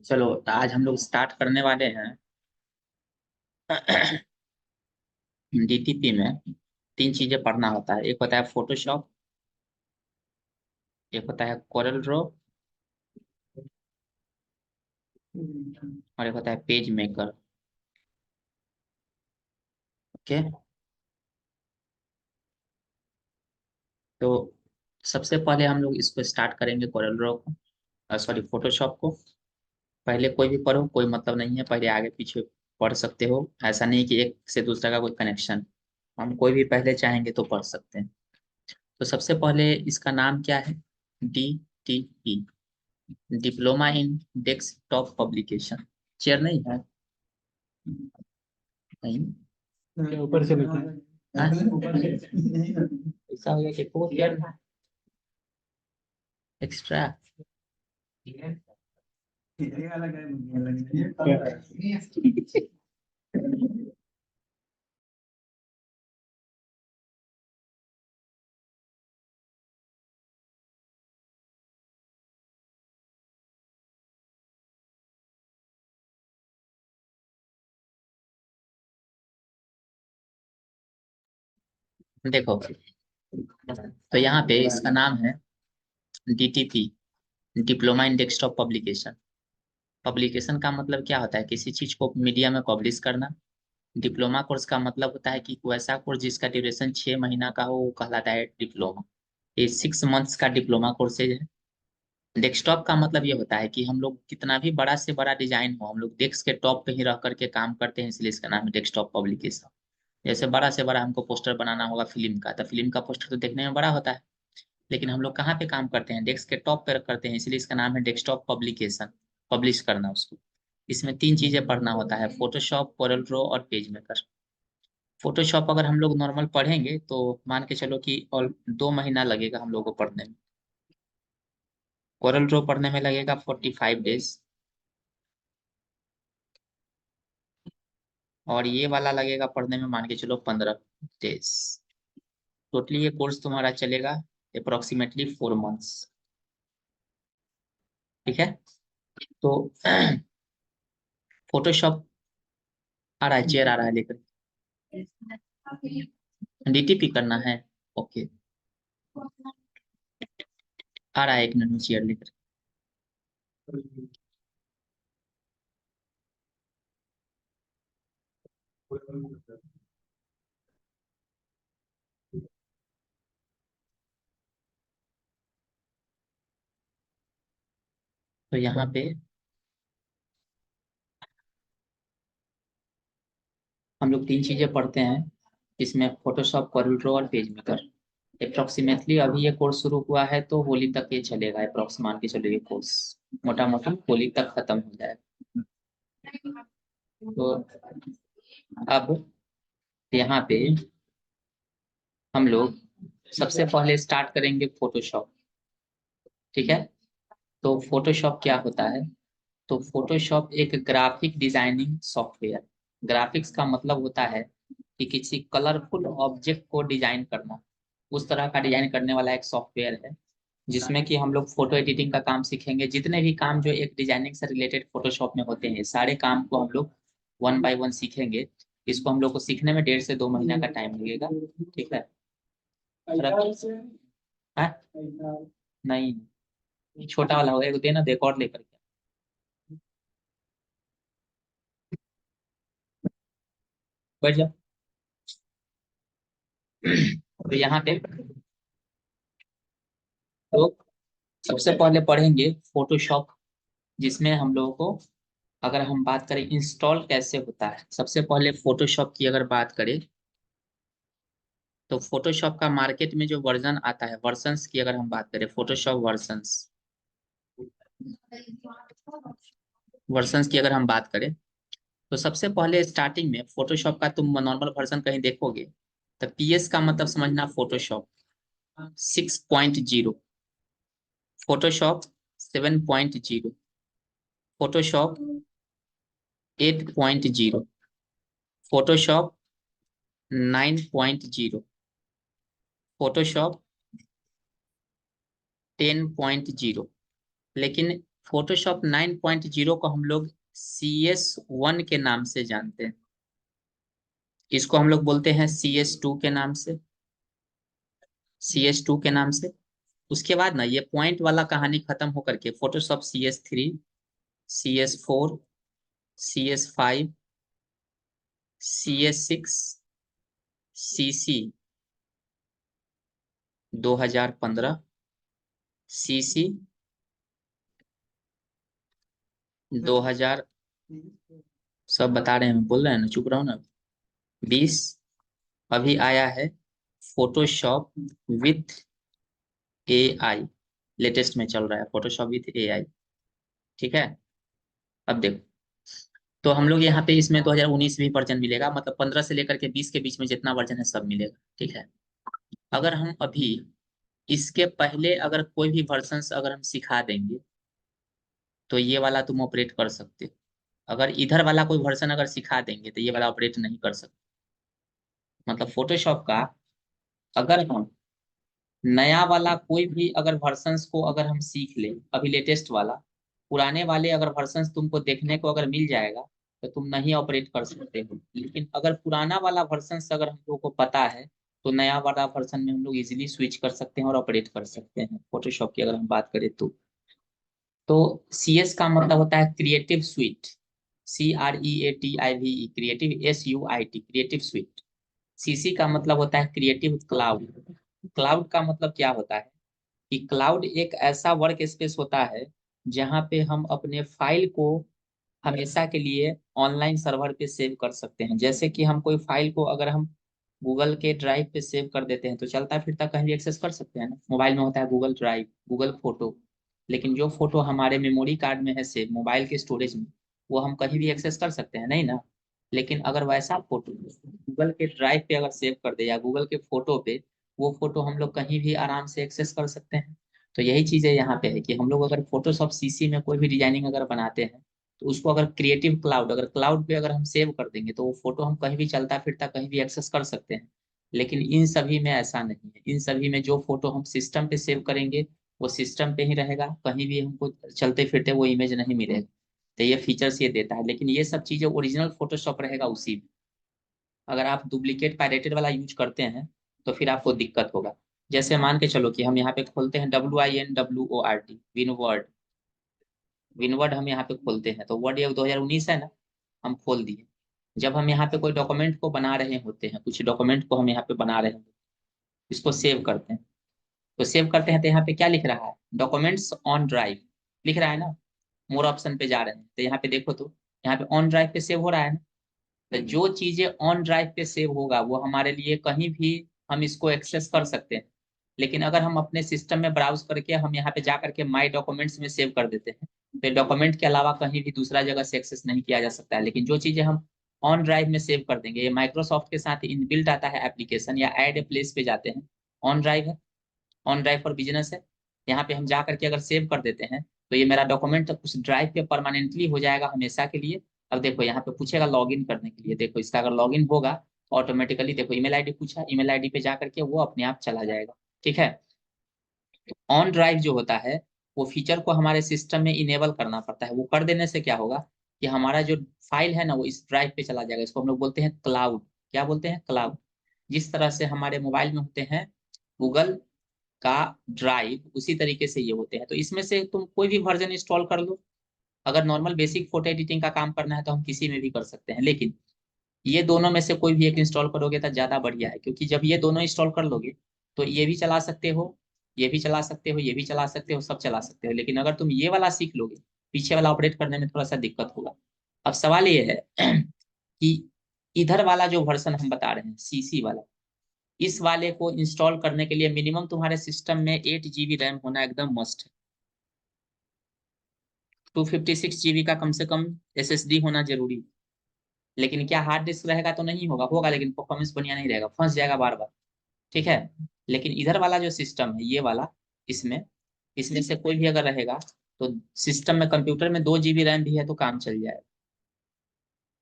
चलो तो आज हम लोग स्टार्ट करने वाले हैं। डीटीपी में तीन चीजें पढ़ना होता है। एक होता है फोटोशॉप, एक होता है कोरल ड्रॉ और एक होता है पेज मेकर। ओके, तो सबसे पहले हम लोग इसको स्टार्ट करेंगे कोरल ड्रॉ को, सॉरी फोटोशॉप को। पहले कोई भी पढ़ो, कोई मतलब नहीं है, पहले आगे पीछे पढ़ सकते हो। ऐसा नहीं कि एक से दूसरा का कोई कनेक्शन, हम कोई भी पहले चाहेंगे तो पढ़ सकते हैं। तो सबसे पहले इसका नाम क्या है? D T P, diploma in desktop publication. Chair नहीं है? नहीं, ऊपर से लेते हैं। हाँ? ऐसा हो गया कि फोर चेयर एक्स्ट्रा। ये वाला क्या है? देखो, तो यहाँ पे इसका नाम है DTP, diploma in desktop publication. Publication का मतलब क्या होता है? किसी चीज को मीडिया में पब्लिश करना। डिप्लोमा कोर्स का मतलब होता है कि वैसा कोर्स जिसका ड्यूरेशन 6 महीना का हो, वो कहलाता है डिप्लोमा। ये 6 मंथ्स का डिप्लोमा कोर्सेज है। डेस्कटॉप का मतलब ये होता है कि हम लोग कितना भी बड़ा से बड़ा डिजाइन हो, हम लोग डेस्क के टॉप पे ही रह करके काम करते हैं, इसलिए इसका नाम है डेस्कटॉप पब्लिकेशन। जैसे बड़ा से बड़ा हमको पोस्टर बनाना होगा फिल्म का, तो फिल्म का पोस्टर तो देखने में बड़ा होता है, लेकिन हम लोग कहाँ पे काम करते हैं? डेस्क के टॉप पे करते हैं, इसलिए इसका नाम है डेस्कटॉप पब्लिकेशन। पब्लिश करना उसको। इसमें तीन चीजें पढ़ना होता है, फोटोशॉप, कोरल ड्रॉ और पेज मेकर। फोटोशॉप अगर हम लोग नॉर्मल पढ़ेंगे तो मान के चलो कि और 2 महीना लगेगा हम लोग को पढ़ने में। कोरल ड्रॉ पढ़ने में लगेगा 45 डेज। और ये वाला लगेगा पढ़ने में मान के चलो 15 डेज। टोटली ये कोर्स तुम्हारा चलेगा अप्रोक्सीमेटली 4 मंथ्स। ठीक है, तो फोटोशॉप आ रहा है, चेयर आ रहा है लेकर। डीटीपी करना है, ओके। आ रहा है, एक मिनट में चेयर लेकर। तो यहाँ पे हम लोग तीन चीजें पढ़ते हैं, इसमें फोटोशॉप, कोरल ड्रॉ और पेज मेकर। अप्रोक्सीमेटली अभी ये कोर्स शुरू हुआ है तो होली तक ये चलेगा। अप्रोक्स मान के चलो ये कोर्स मोटा मोटा होली तक खत्म हो जाएगा। तो अब यहाँ पे हम लोग सबसे पहले स्टार्ट करेंगे फोटोशॉप। ठीक है, तो फोटोशॉप क्या होता है? तो फोटोशॉप एक ग्राफिक डिजाइनिंग सॉफ्टवेयर। ग्राफिक्स का मतलब होता है कि किसी कलरफुल ऑब्जेक्ट को डिजाइन करना, उस तरह का डिजाइन करने वाला एक सॉफ्टवेयर है, जिसमें कि हम लोग फोटो एडिटिंग का काम सीखेंगे। जितने भी काम जो एक डिजाइनिंग से रिलेटेड फोटोशॉप में होते हैं, सारे काम को हम लोग 1 बाय 1 सीखेंगे। इसको हम लोग को सीखने में 1.5 से 2 महीना का टाइम लगेगा। ठीक है, हाँ? नहीं, छोटा वाला होगा, एक देना, देख और लेकर के बैठ जाओ। तो यहाँ पे तो सबसे पहले पढ़ेंगे फोटोशॉप, जिसमें हम लोगों को, अगर हम बात करें इंस्टॉल कैसे होता है, सबसे पहले फोटोशॉप की अगर बात करें तो फोटोशॉप का मार्केट में जो वर्जन आता है, वर्जन्स की अगर हम बात करें, फोटोशॉप वर्जन्स, वर्जन्स की अगर हम बात करें तो सबसे पहले स्टार्टिंग में फोटोशॉप का तुम नॉर्मल वर्जन कहीं देखोगे तो पीएस का मतलब समझना Photoshop 6.0, Photoshop 7.0, Photoshop 8.0, Photoshop 9.0, Photoshop 10.0, लेकिन फोटोशॉप 9.0 को हम लोग CS1 के नाम से जानते हैं। इसको हम लोग बोलते हैं CS2 के नाम से, CS2 के नाम से। उसके बाद ना ये पॉइंट वाला कहानी खत्म होकर के Photoshop CS3, CS4, CS5, CS6, CC 2015, CC 2000, सब बता रहे हैं, बोल रहे हैं ना, चुप रहो ना। 20, अभी आया है फोटोशॉप विथ AI, लेटेस्ट में चल रहा है फोटोशॉप विथ AI। ठीक है, अब देखो, तो हम लोग यहाँ पे इसमें 2019 भी वर्जन मिलेगा, मतलब 15 से लेकर के 20 के बीच में जितना वर्जन है सब मिलेगा। ठीक है, अगर हम अभी इसके पहले अगर कोई भी वर्जन अगर हम सिखा देंगे तो ये वाला तुम ऑपरेट कर सकते हो। अगर इधर वाला कोई वर्जन अगर सिखा देंगे तो ये वाला ऑपरेट नहीं कर सकते। मतलब फोटोशॉप का अगर हम नया वाला कोई भी अगर वर्जन्स को अगर हम सीख ले, अभी लेटेस्ट वाला, पुराने वाले अगर वर्जन्स तुमको देखने को अगर मिल जाएगा तो तुम नहीं ऑपरेट कर सकते हो। लेकिन अगर पुराना वाला वर्जन्स अगर हम लोग को पता है तो नया वाला वर्जन में हम लोग इजीली स्विच कर सकते हैं और ऑपरेट कर सकते हैं फोटोशॉप की अगर हम बात करें तो CS का मतलब होता है creative sweet, CREATIVE, creative SUIT, creative sweet. CC का मतलब होता है क्रिएटिव क्लाउड। क्लाउड का मतलब क्या होता है कि क्लाउड एक ऐसा वर्क स्पेस होता है जहां पे हम अपने फाइल को हमेशा के लिए ऑनलाइन सर्वर पे सेव कर सकते हैं। जैसे कि हम कोई फाइल को अगर हम गूगल के ड्राइव पे सेव कर देते हैं तो चलता फिरता कहीं भी एक्सेस कर सकते हैं ना। मोबाइल में होता है गूगल ड्राइव, गूगल फोटो, लेकिन जो फोटो हमारे मेमोरी कार्ड में है सेव, मोबाइल के स्टोरेज में, वो हम कहीं भी एक्सेस कर सकते हैं नहीं ना। लेकिन अगर वैसा फोटो गूगल के ड्राइव पे अगर सेव कर दे या गूगल के फोटो पे, वो फोटो हम लोग कहीं भी आराम से एक्सेस कर सकते हैं। तो यही चीजें यहाँ पे है कि हम लोग अगर फोटोशॉप CC में कोई भी डिजाइनिंग अगर बनाते हैं तो उसको अगर क्रिएटिव क्लाउड, अगर क्लाउड पे अगर हम सेव कर देंगे तो वो फोटो हम कहीं भी चलता फिरता कहीं भी एक्सेस कर सकते हैं। लेकिन इन सभी में ऐसा नहीं है। इन सभी में जो फोटो हम सिस्टम पे सेव करेंगे वो सिस्टम पे ही रहेगा, कहीं भी हमको चलते फिरते वो इमेज नहीं मिलेगा। तो ये फीचर्स ये देता है, लेकिन ये सब चीजें ओरिजिनल फोटोशॉप रहेगा उसी में। अगर आप डुप्लीकेट पायरेटेड वाला यूज करते हैं तो फिर आपको दिक्कत होगा। जैसे मान के चलो कि हम यहाँ पे खोलते हैं WINWORD, विनवर्ड, विनवर्ड हम यहाँ पे खोलते हैं तो वर्ड ये 2019 है ना, हम खोल दिए। जब हम यहाँ पे कोई डॉक्यूमेंट को बना रहे होते हैं, कुछ डॉक्यूमेंट को हम यहाँ पे बना रहे हैं, इसको सेव करते हैं, तो सेव करते हैं तो यहाँ पे क्या लिख रहा है, डॉक्यूमेंट्स ऑन ड्राइव लिख रहा है ना। मोर ऑप्शन पे जा रहे हैं तो यहाँ पे देखो तो यहाँ पे ऑन ड्राइव पे सेव हो रहा है ना। तो जो चीजें ऑन ड्राइव पे सेव होगा वो हमारे लिए कहीं भी हम इसको एक्सेस कर सकते हैं। लेकिन अगर हम अपने सिस्टम में ब्राउज करके हम यहाँ पे जा करके माई डॉक्यूमेंट्स में सेव कर देते हैं तो डॉक्यूमेंट के अलावा कहीं भी दूसरा जगह से एक्सेस नहीं किया जा सकता है। लेकिन जो चीजें हम ऑन ड्राइव में सेव कर देंगे, ये माइक्रोसॉफ्ट के साथ इनबिल्ट आता है एप्लीकेशन, या एड ए प्लेस पे जाते हैं, ऑन ड्राइव है, ऑन ड्राइव फॉर बिजनेस है, यहाँ पे हम जा करके अगर सेव कर देते हैं तो ये मेरा डॉक्यूमेंट उस ड्राइव पे परमानेंटली हो जाएगा हमेशा के लिए। अब देखो यहाँ पे पूछेगा लॉगिन करने के लिए, देखो इसका अगर लॉगिन होगा ऑटोमेटिकली, देखो ईमेल आईडी पूछा, ईमेल आईडी पे जा करके वो अपने आप चला जाएगा। ठीक है, ऑन ड्राइव जो होता है वो फीचर को हमारे सिस्टम में इनेबल करना पड़ता है। वो कर देने से क्या होगा कि हमारा जो फाइल है ना वो इस ड्राइव पे चला जाएगा। इसको हम लोग बोलते हैं क्लाउड। क्या बोलते हैं, क्लाउड। जिस तरह से हमारे मोबाइल में होते हैं गूगल का ड्राइव, उसी तरीके से ये होते हैं। तो इसमें से तुम कोई भी वर्जन इंस्टॉल कर लो। अगर नॉर्मल बेसिक फोटो एडिटिंग का काम करना है तो हम किसी में भी कर सकते हैं, लेकिन ये दोनों में से कोई भी एक इंस्टॉल करोगे तो ज्यादा बढ़िया है। क्योंकि जब ये दोनों इंस्टॉल कर लोगे तो ये भी चला सकते हो, ये भी चला सकते हो, ये भी चला सकते हो, सब चला सकते हो। लेकिन अगर तुम ये वाला सीख लोगे, पीछे वाला ऑपरेट करने में थोड़ा सा दिक्कत होगा। अब सवाल ये है कि इधर वाला जो वर्जन हम बता रहे हैं CC वाला, इस वाले को इंस्टॉल करने के लिए मिनिमम तुम्हारे सिस्टम में 8 GB रैम होना एकदम मस्ट है। 256 GB का कम से कम SSD होना जरूरी है। लेकिन क्या हार्ड डिस्क रहेगा तो नहीं होगा, होगा लेकिन परफॉर्मेंस बढ़िया नहीं रहेगा, फंस जाएगा बार बार। ठीक है, लेकिन इधर वाला जो सिस्टम है ये वाला, इसमें इसमें से कोई भी अगर रहेगा तो सिस्टम में, कंप्यूटर में 2 GB रैम भी है तो काम चल जाएगा,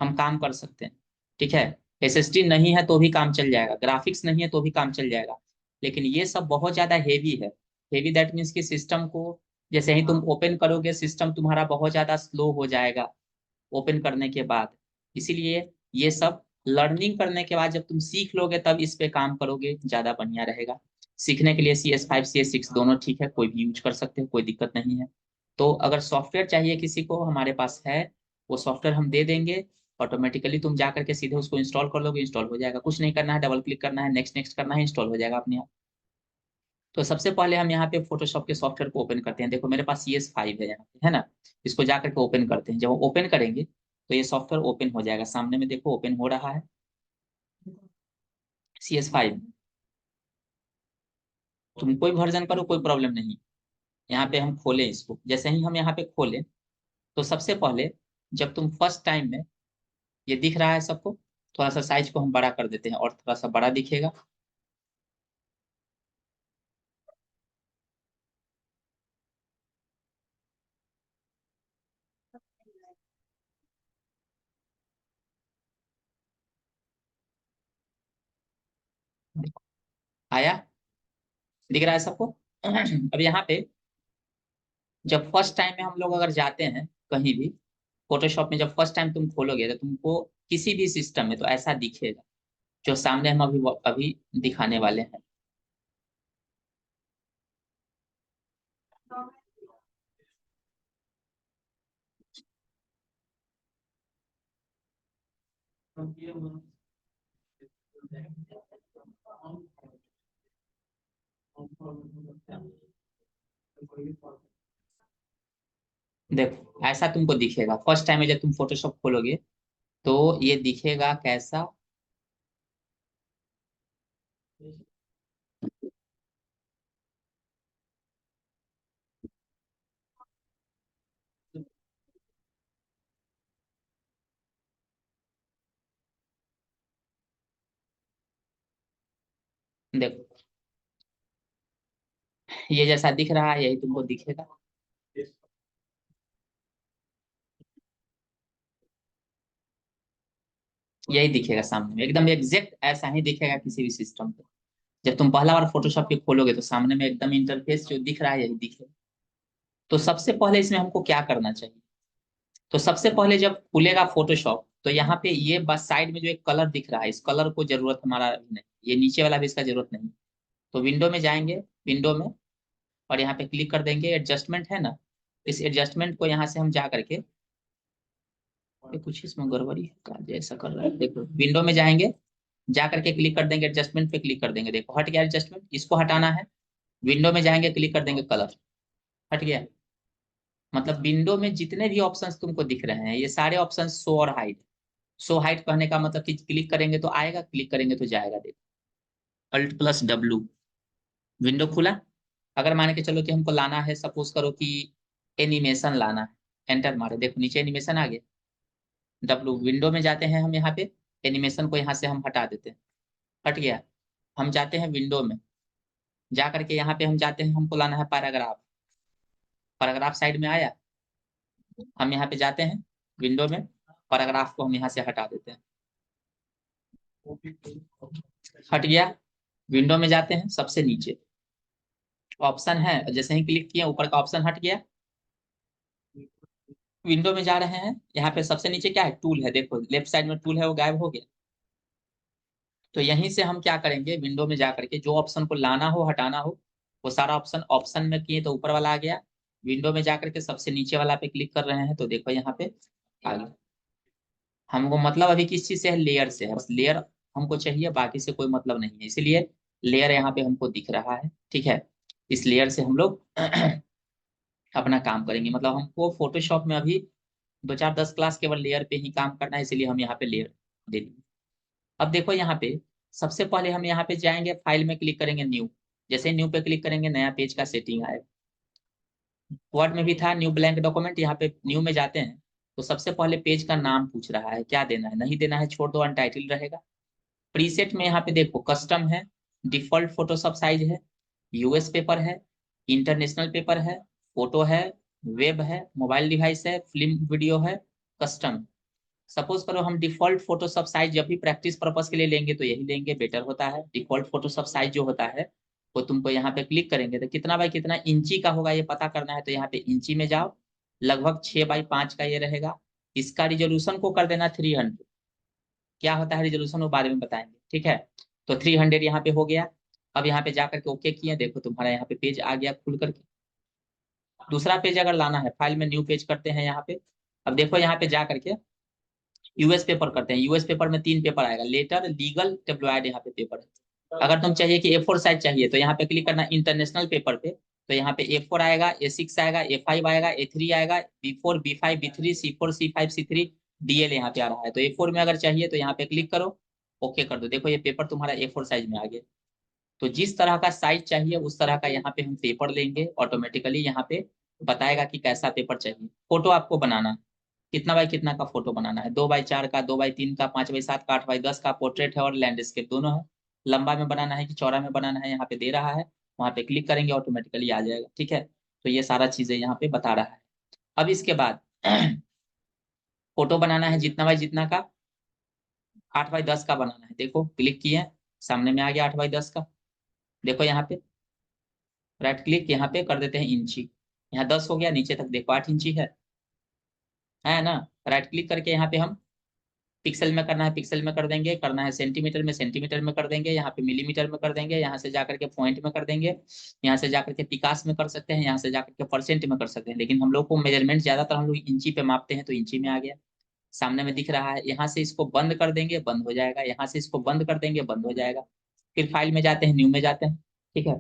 हम काम कर सकते हैं। ठीक है, SSD नहीं है तो भी काम चल जाएगा, ग्राफिक्स नहीं है तो भी काम चल जाएगा। लेकिन ये सब बहुत ज्यादा हेवी है, हेवी दैट मीन्स कि सिस्टम को जैसे ही तुम ओपन करोगे सिस्टम तुम्हारा बहुत ज्यादा स्लो हो जाएगा ओपन करने के बाद। इसीलिए ये सब लर्निंग करने के बाद जब तुम सीख लोगे तब इस पे काम करोगे, ज्यादा बढ़िया रहेगा। सीखने के लिए CS5 CS6 दोनों ठीक है, कोई भी यूज कर सकते हो, कोई दिक्कत नहीं है। तो अगर सॉफ्टवेयर चाहिए किसी को, हमारे पास है, वो सॉफ्टवेयर हम दे देंगे। ऑटोमेटिकली तुम जा करके सीधे उसको इंस्टॉल कर लोगे, इंस्टॉल हो जाएगा। कुछ नहीं करना है, डबल क्लिक करना है, नेक्स्ट नेक्स्ट करना है, इंस्टॉल हो जाएगा अपने आप। तो सबसे पहले हम यहाँ पे फोटोशॉप के सॉफ्टवेयर को ओपन करते हैं। देखो मेरे पास CS5 है यहाँ पे, है ना। इसको जा करके ओपन करते हैं। जब हम ओपन करेंगे तो ये सॉफ्टवेयर ओपन हो जाएगा, सामने में देखो ओपन हो रहा है CS5। तुम कोई वर्जन करो, कोई प्रॉब्लम नहीं। यहाँ पे हम खोलें इसको, जैसे ही हम यहाँ पे खोलें तो सबसे पहले जब तुम फर्स्ट टाइम में, ये दिख रहा है सबको, थोड़ा सा साइज को हम बड़ा कर देते हैं और थोड़ा सा बड़ा दिखेगा। देखो, आया, दिख रहा है सबको। अब यहाँ पे जब फर्स्ट टाइम में हम लोग अगर जाते हैं कहीं भी फोटोशॉप में, जब फर्स्ट टाइम तुम खोलोगे तो तुमको किसी भी सिस्टम में तो ऐसा दिखेगा जो सामने हम अभी अभी दिखाने वाले हैं। देखो ऐसा तुमको दिखेगा फर्स्ट टाइम में जब तुम फोटोशॉप खोलोगे, तो ये दिखेगा कैसा। देखो ये जैसा दिख रहा है यही तुमको दिखेगा। यही दिखेगा सामने में, एकदम एग्जैक्ट ऐसा ही दिखेगा किसी भी सिस्टम पे। जब तुम पहला बार फोटोशॉप पे खोलोगे तो सामने में एकदम इंटरफेस जो दिख रहा है यही दिखेगा। तो सबसे पहले इसमें हमको क्या करना चाहिए। तो सबसे पहले जब खुलेगा फोटोशॉप तो यहाँ पे ये बस साइड में जो एक कलर दिख रहा है, इस कलर को जरूरत हमारा अभी नहीं, ये नीचे वाला भी इसका जरूरत नहीं। तो विंडो में जाएंगे, विंडो में, और यहाँ पे क्लिक कर देंगे, एडजस्टमेंट है ना। इस एडजस्टमेंट को यहाँ से हम जा करके, ये कुछ इसमें गड़बड़ी है क्या जो ऐसा कर रहा है। देखो विंडो में जाएंगे, जा करके क्लिक कर देंगे, एडजस्टमेंट पे क्लिक कर देंगे। देखो हट गया एडजस्टमेंट, इसको हटाना है। विंडो में जाएंगे, क्लिक कर देंगे, कलर हट गया। मतलब विंडो में जितने भी ऑप्शंस तुमको दिख रहे हैं ये सारे ऑप्शंस शो और हाइड। शो हाइड कहने का मतलब कि क्लिक करेंगे तो आएगा, क्लिक करेंगे तो जाएगा। देखो Alt+W, विंडो खुला। अगर मान के चलो कि हमको लाना है, सपोज करो कि एनिमेशन लाना है, एंटर मारे, देखो नीचे एनिमेशन आ गया। W, विंडो में जाते हैं हम, यहाँ पे एनिमेशन को यहाँ से हम हटा देते हैं, हट गया। हम जाते हैं विंडो में, जा करके यहाँ पे हम जाते हैं, हमको लाना है पैराग्राफ। पैराग्राफ साइड में आया, हम यहाँ पे जाते हैं विंडो में, पैराग्राफ को हम यहाँ से हटा देते हैं, हट गया। विंडो में जाते हैं, सबसे नीचे ऑप्शन है, जैसे ही क्लिक किए ऊपर का ऑप्शन हट गया। विंडो में जा रहे हैं, यहाँ पे सबसे नीचे क्या है, टूल है। देखो लेफ्ट साइड में टूल है, वो गायब हो गया। तो यहीं से हम क्या करेंगे, विंडो में जा करके जो ऑप्शन को लाना हो हटाना हो वो सारा ऑप्शन, ऑप्शन में किए तो ऊपर वाला आ गया। विंडो में जा करके सबसे नीचे वाला पे क्लिक कर रहे हैं तो देखो यहाँ पे आ गया। हमको मतलब अभी किस चीज से है, लेयर से है, बस लेयर हमको चाहिए, बाकी से कोई मतलब नहीं है। इसीलिए लेयर यहाँ पे हमको दिख रहा है, ठीक है। इस लेयर से हम लोग अपना काम करेंगे। मतलब हमको फोटोशॉप में अभी 2 4 10 क्लास केवल लेयर पे ही काम करना है, इसलिए हम यहाँ पे लेयर दे देंगे। अब देखो यहाँ पे सबसे पहले हम यहाँ पे जाएंगे, फाइल में क्लिक करेंगे, न्यू। जैसे न्यू पे क्लिक करेंगे नया पेज का सेटिंग आएगा। वर्ड में भी था न्यू ब्लैंक डॉक्यूमेंट, यहाँ पे न्यू में जाते हैं तो सबसे पहले पेज का नाम पूछ रहा है, क्या देना है, नहीं देना है छोड़ दो, अनटाइटल रहेगा। प्रीसेट में यहाँ पे देखो कस्टम है, डिफॉल्ट फोटोशॉप साइज है, US पेपर है, इंटरनेशनल पेपर है, फोटो है, वेब है, मोबाइल डिवाइस है, फिल्म वीडियो है, कस्टम। सपोज करो हम डिफॉल्ट फोटोशॉप साइज जब भी प्रैक्टिस पर्पस के लिए लेंगे तो यही लेंगे, बेटर होता है। डिफॉल्ट फोटोशॉप साइज जो होता है वो तुमको यहाँ पे क्लिक करेंगे तो कितना बाई कितना इंची का होगा ये पता करना है, तो यहाँ पे इंची में जाओ, लगभग 6x5 का ये रहेगा। इसका रिजोल्यूशन को कर देना 300। क्या होता है रिजोल्यूशन वो बारे में बताएंगे, ठीक है। तो 300 यहाँ पे हो गया। अब यहाँ पे जाकर के ओके किए, देखो तुम्हारा यहाँ पे पेज आ गया खुल करके। दूसरा पेज अगर लाना है, फाइल में न्यू पेज करते हैं यहाँ पे। अब देखो यहाँ पे जा करके यूएस पेपर करते हैं। यूएस पेपर में 3 पेपर आएगा, लेटर, लीगल, टेब्लॉयड, यहाँ पे पेपर है। अगर तुम चाहिए कि A4 साइज चाहिए तो यहाँ पे क्लिक करना इंटरनेशनल पेपर पे। तो यहाँ पे A4 आएगा, A6 आएगा, A5 आएगा, A3 आएगा, B4, B5, B3, C4, C5, C3, DL यहाँ पे आ रहा है। तो A4 में अगर चाहिए तो यहाँ पे क्लिक करो, ओके कर दो। देखो ये पेपर तुम्हारा A4 साइज में आ गया। तो जिस तरह का साइज चाहिए उस तरह का यहाँ पे हम पेपर लेंगे, ऑटोमेटिकली यहाँ पे बताएगा कि कैसा पेपर चाहिए। फोटो आपको बनाना है, कितना बाई कितना का फोटो बनाना है, 2x4 का, 2x3 का, 5x7 का, 8x10 का, पोर्ट्रेट है और लैंडस्केप दोनों है। लंबा में बनाना है कि चौड़ा में बनाना है, यहाँ पे दे रहा है। वहां पे क्लिक करेंगे ऑटोमेटिकली आ जाएगा, ठीक है। तो ये सारा चीजें यहाँ पे बता रहा है। अब इसके बाद फोटो बनाना है जितना बाई जितना का, 8x10 का बनाना है। देखो क्लिक किए, सामने में आ गया 8x10 का। देखो यहाँ पे राइट क्लिक, यहाँ पे कर देते हैं इंची। यहाँ 10 हो गया, नीचे तक देखो 8 इंची है ना। राइट क्लिक करके यहाँ पे हम पिक्सल में करना है, पिक्सल में कर देंगे, करना है सेंटीमीटर में, सेंटीमीटर में कर देंगे, यहाँ पे मिलीमीटर में कर देंगे, यहाँ से जाकर के पॉइंट में कर देंगे, यहाँ से जाकर के पिकास में कर सकते हैं, यहाँ से जाकर के परसेंट में कर सकते हैं। लेकिन हम लोग को मेजरमेंट ज्यादातर हम लोग इंची पे मापते हैं, तो इंची में आ गया। सामने में दिख रहा है, यहाँ से इसको बंद कर देंगे, बंद हो जाएगा। यहाँ से इसको बंद कर देंगे, बंद हो जाएगा। फिर फाइल में जाते हैं, न्यू में जाते हैं, ठीक है।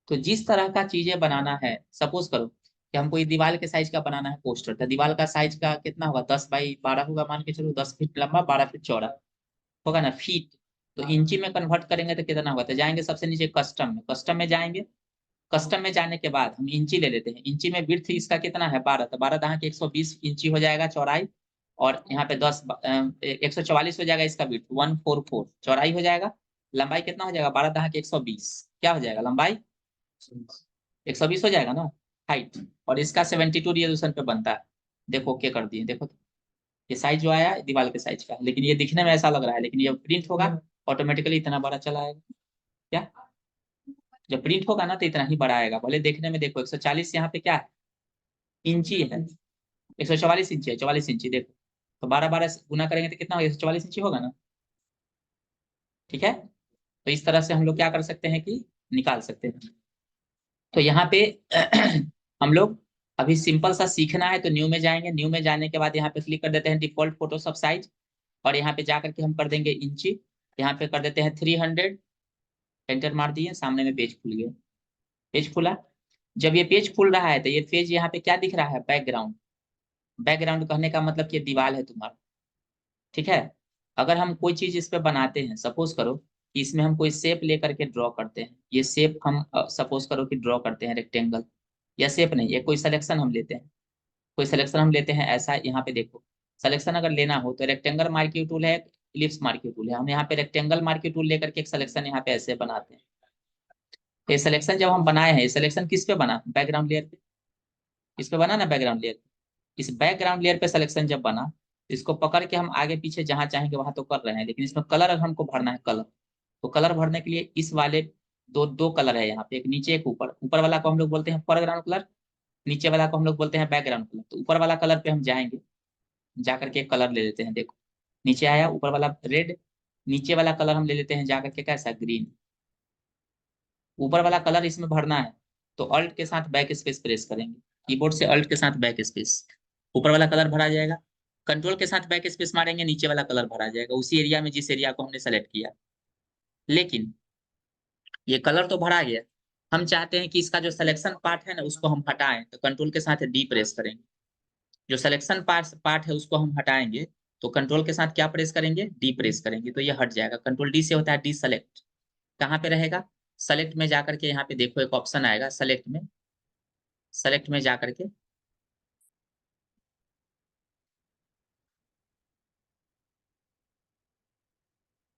तो जिस तरह का चीजें बनाना है, सपोज करो कि हमको ये दीवार के साइज का बनाना है पोस्टर, तो दीवार का साइज का कितना होगा, 10x12 होगा, मान के चलो 10 फीट लंबा, 12 फीट चौड़ा होगा ना, फीट। तो इंची में कन्वर्ट करेंगे तो कितना होगा, तो जाएंगे सबसे नीचे कस्टम में, कस्टम में जाएंगे। कस्टम में जाने के बाद हम इंची ले लेते हैं। इंची में विड्थ इसका कितना है 12, तो 12 दहाँ के 120 इंची हो जाएगा चौड़ाई। और यहाँ पे 144 हो जाएगा इसका विड्थ, 144 चौड़ाई हो जाएगा। लंबाई कितना हो जाएगा, 12 दहाँ के 120, क्या हो जाएगा लंबाई 120 हो जाएगा ना हाइट। और इसका 72 रिजोल्यूशन पे बनता है। देखो ओके कर दिए, देखो तो ये साइज जो आया दीवार के साइज का है, लेकिन ये दिखने में ऐसा लग रहा है, लेकिन ये प्रिंट होगा ऑटोमेटिकली इतना बड़ा चला आएगा। क्या जब प्रिंट होगा ना तो इतना ही बड़ा आएगा, भले देखने में देखो 140 यहाँ पे क्या है इंची है, 144 इंची है, 44 इंची देखो। तो 12 12 गुना करेंगे तो कितना होगा, 144 इंची होगा ना, ठीक है। तो इस तरह से हम लोग क्या कर सकते हैं कि निकाल सकते हैं। तो यहाँ पे हम लोग अभी सिंपल सा सीखना है, तो न्यू में जाएंगे। न्यू में जाने के बाद यहाँ पे क्लिक कर देते हैं डिफॉल्ट फोटोशॉप साइज, और यहाँ पे जाकर के हम कर देंगे इंची। यहाँ पे कर देते हैं 300, एंटर मार दिए, सामने में पेज खुल गया। पेज खुला। जब ये पेज खुल रहा है तो ये पेज यहाँ पे क्या दिख रहा है, बैकग्राउंड। बैकग्राउंड कहने का मतलब कि दीवार है तुम्हारा, ठीक है। अगर हम कोई चीज इस पे बनाते हैं, सपोज करो कि इसमें हम कोई शेप लेकर के ड्रॉ करते हैं, ये शेप हम सपोज करो कि ड्रॉ करते हैं रेक्टेंगल, या शेप नहीं, ये कोई सिलेक्शन हम लेते हैं, कोई सिलेक्शन हम लेते हैं ऐसा। यहाँ पे देखो सिलेक्शन अगर लेना हो तो रेक्टेंगल मार्क्यू टूल है, इलिप्स मार्क्यू टूल है। हम यहाँ पे रेक्टेंगल मार्क्यू टूल लेकर के एक सिलेक्शन यहाँ पे ऐसे बनाते हैं। तो ये सिलेक्शन जब हम बनाए हैं, ये सिलेक्शन किस पे बना, बैकग्राउंड लेयर पे, इस पे बना ना बैकग्राउंड लेयर पे। इस बैकग्राउंड लेयर पे सिलेक्शन जब बना, इसको पकड़ के हम आगे पीछे जहां चाहेंगे वहां तो कर रहे हैं, लेकिन इसमें कलर अगर हमको भरना है, कलर, तो कलर भरने के लिए इस वाले दो दो कलर है यहाँ पे, एक नीचे एक ऊपर। ऊपर वाला को हम लोग बोलते हैं फोरग्राउंड कलर, नीचे वाला को हम लोग बोलते हैं बैकग्राउंड कलर। तो ऊपर वाला कलर पे हम जाएंगे, जाकर के कलर ले लेते हैं। देखो नीचे आया ऊपर वाला रेड, नीचे वाला कलर हम ले लेते हैं जाकर के कैसा, ग्रीन। ऊपर वाला कलर इसमें भरना है तो अल्ट के साथ बैक स्पेस प्रेस करेंगे, कीबोर्ड से अल्ट के साथ बैक स्पेस, ऊपर वाला कलर भरा जाएगा। कंट्रोल के साथ बैक स्पेस मारेंगे, नीचे वाला कलर भरा जाएगा उसी एरिया में जिस एरिया को हमने सेलेक्ट किया। लेकिन ये कलर तो भरा गया, हम चाहते हैं कि इसका जो सिलेक्शन पार्ट है ना उसको हम हटाएं, तो कंट्रोल के साथ डी प्रेस करेंगे। जो सिलेक्शन पार्ट है उसको हम हटाएंगे, तो कंट्रोल के साथ क्या प्रेस करेंगे, डी प्रेस करेंगे, तो ये हट जाएगा। कंट्रोल डी से होता है डी सेलेक्ट। कहाँ पे रहेगा, सेलेक्ट में जाकर के यहाँ पे देखो एक ऑप्शन आएगा सेलेक्ट में, सेलेक्ट में जाकर के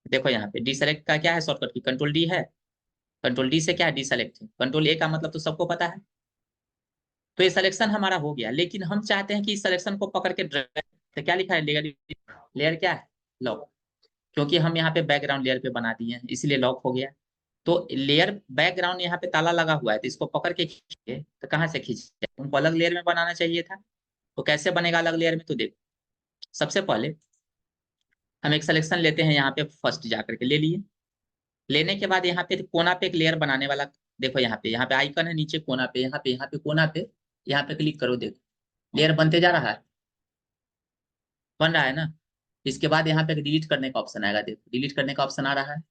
देखो यहाँ पे डी सेलेक्ट का क्या है शॉर्टकट की, कंट्रोल डी है। कंट्रोल डी से क्या है, डी सेलेक्ट है। कंट्रोल ए का मतलब तो सबको पता है। तो ये सिलेक्शन हमारा हो गया, लेकिन हम चाहते हैं कि इस सिलेक्शन को पकड़ के ड्रैग, तो क्या लिखा है लेयर, लेयर क्या है, लॉक। क्योंकि हम यहाँ पे बैकग्राउंड लेयर पे बना दिए हैं इसलिए लॉक हो गया। तो लेयर बैकग्राउंड यहाँ पे ताला लगा हुआ है, तो इसको पकड़ के खींचे तो कहाँ से खींचे, तुमको अलग लेयर में बनाना चाहिए था। तो कैसे बनेगा अलग लेयर में, तो देखो सबसे पहले हम एक सिलेक्शन लेते हैं, यहाँ पे फर्स्ट जाकर के ले लिए। लेने के बाद यहाँ पे कोना पे एक लेयर बनाने वाला, देखो यहाँ पे आइकन है, नीचे कोना पे, यहाँ पे कोना पे, यहाँ पे क्लिक करो, देखो लेयर बनते जा रहा है, बन रहा है ना। इसके बाद यहाँ पे डिलीट करने का ऑप्शन आएगा, देखो डिलीट करने का ऑप्शन आ रहा है,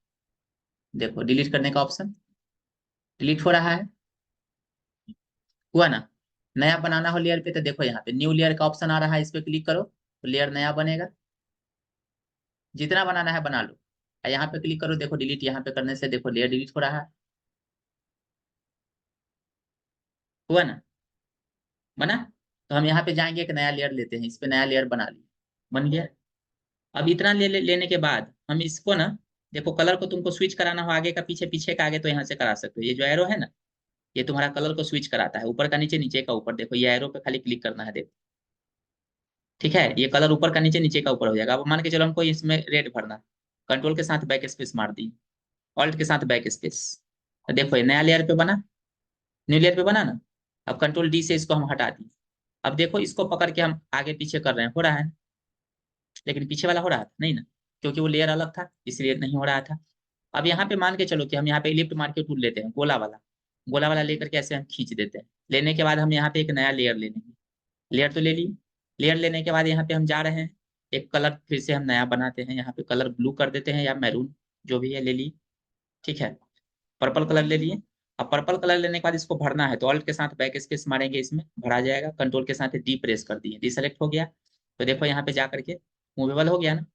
देखो डिलीट करने का ऑप्शन डिलीट हो रहा है, हुआ ना। नया बनाना हो लेयर पे तो देखो यहाँ पे न्यू लेयर का ऑप्शन आ रहा है, इस पे क्लिक करो तो लेयर नया बनेगा, जितना बनाना है बना लो। यहाँ पे क्लिक करो, देखो डिलीट, यहाँ पे करने से देखो लेयर डिलीट हो रहा है, हुआ ना, बना। तो हम यहाँ पे जाएंगे, एक नया लेयर लेते हैं, इस पे नया लेयर बना लिया, बन गया। अब इतना लेने के बाद हम इसको ना, देखो कलर को तुमको स्विच कराना हो आगे का पीछे, पीछे का आगे, तो यहाँ से करा सकते हो। ये जो एरो है ना, ये तुम्हारा कलर को स्विच कराता है, ऊपर का नीचे, नीचे का ऊपर। देखो ये एरो पे खाली क्लिक करना है, देखो ठीक है, ये कलर ऊपर का नीचे, नीचे का ऊपर हो जाएगा। अब मान के चलो हमको इसमें रेड भरना, कंट्रोल के साथ बैक स्पेस मार दी, ऑल्ट के साथ बैक स्पेस, तो देखो ये नया लेयर पे बना, न्यू लेयर पे बना ना। अब कंट्रोल डी से इसको हम हटा दिए। अब देखो इसको पकड़ के हम आगे पीछे कर रहे हैं, हो रहा है, लेकिन पीछे वाला हो रहा था नहीं ना, क्योंकि वो लेयर अलग था, इसलिए नहीं हो रहा था। अब यहाँ पे मान के चलो कि हम यहाँ पे लिफ्ट मार के टूल लेते हैं, गोला वाला लेकर के ऐसे हम खींच देते हैं। लेने के बाद हम यहाँ पे एक नया लेयर ले लेंगे, लेयर तो ले लिए। लेयर लेने के बाद यहाँ पे हम जा रहे हैं, एक कलर फिर से हम नया बनाते हैं, यहाँ पे कलर ब्लू कर देते हैं या मैरून, जो भी है ले लिए, ठीक है। पर्पल कलर ले लिए। अब पर्पल कलर लेने के बाद इसको भरना है, तो ऑल्ट के साथ बैक स्पेस मारेंगे, इसमें भरा जाएगा। कंट्रोल के साथ डी प्रेस कर दिए, डी सेलेक्ट हो गया। तो देखो यहाँ पे जा करके मूवेबल हो गया ना।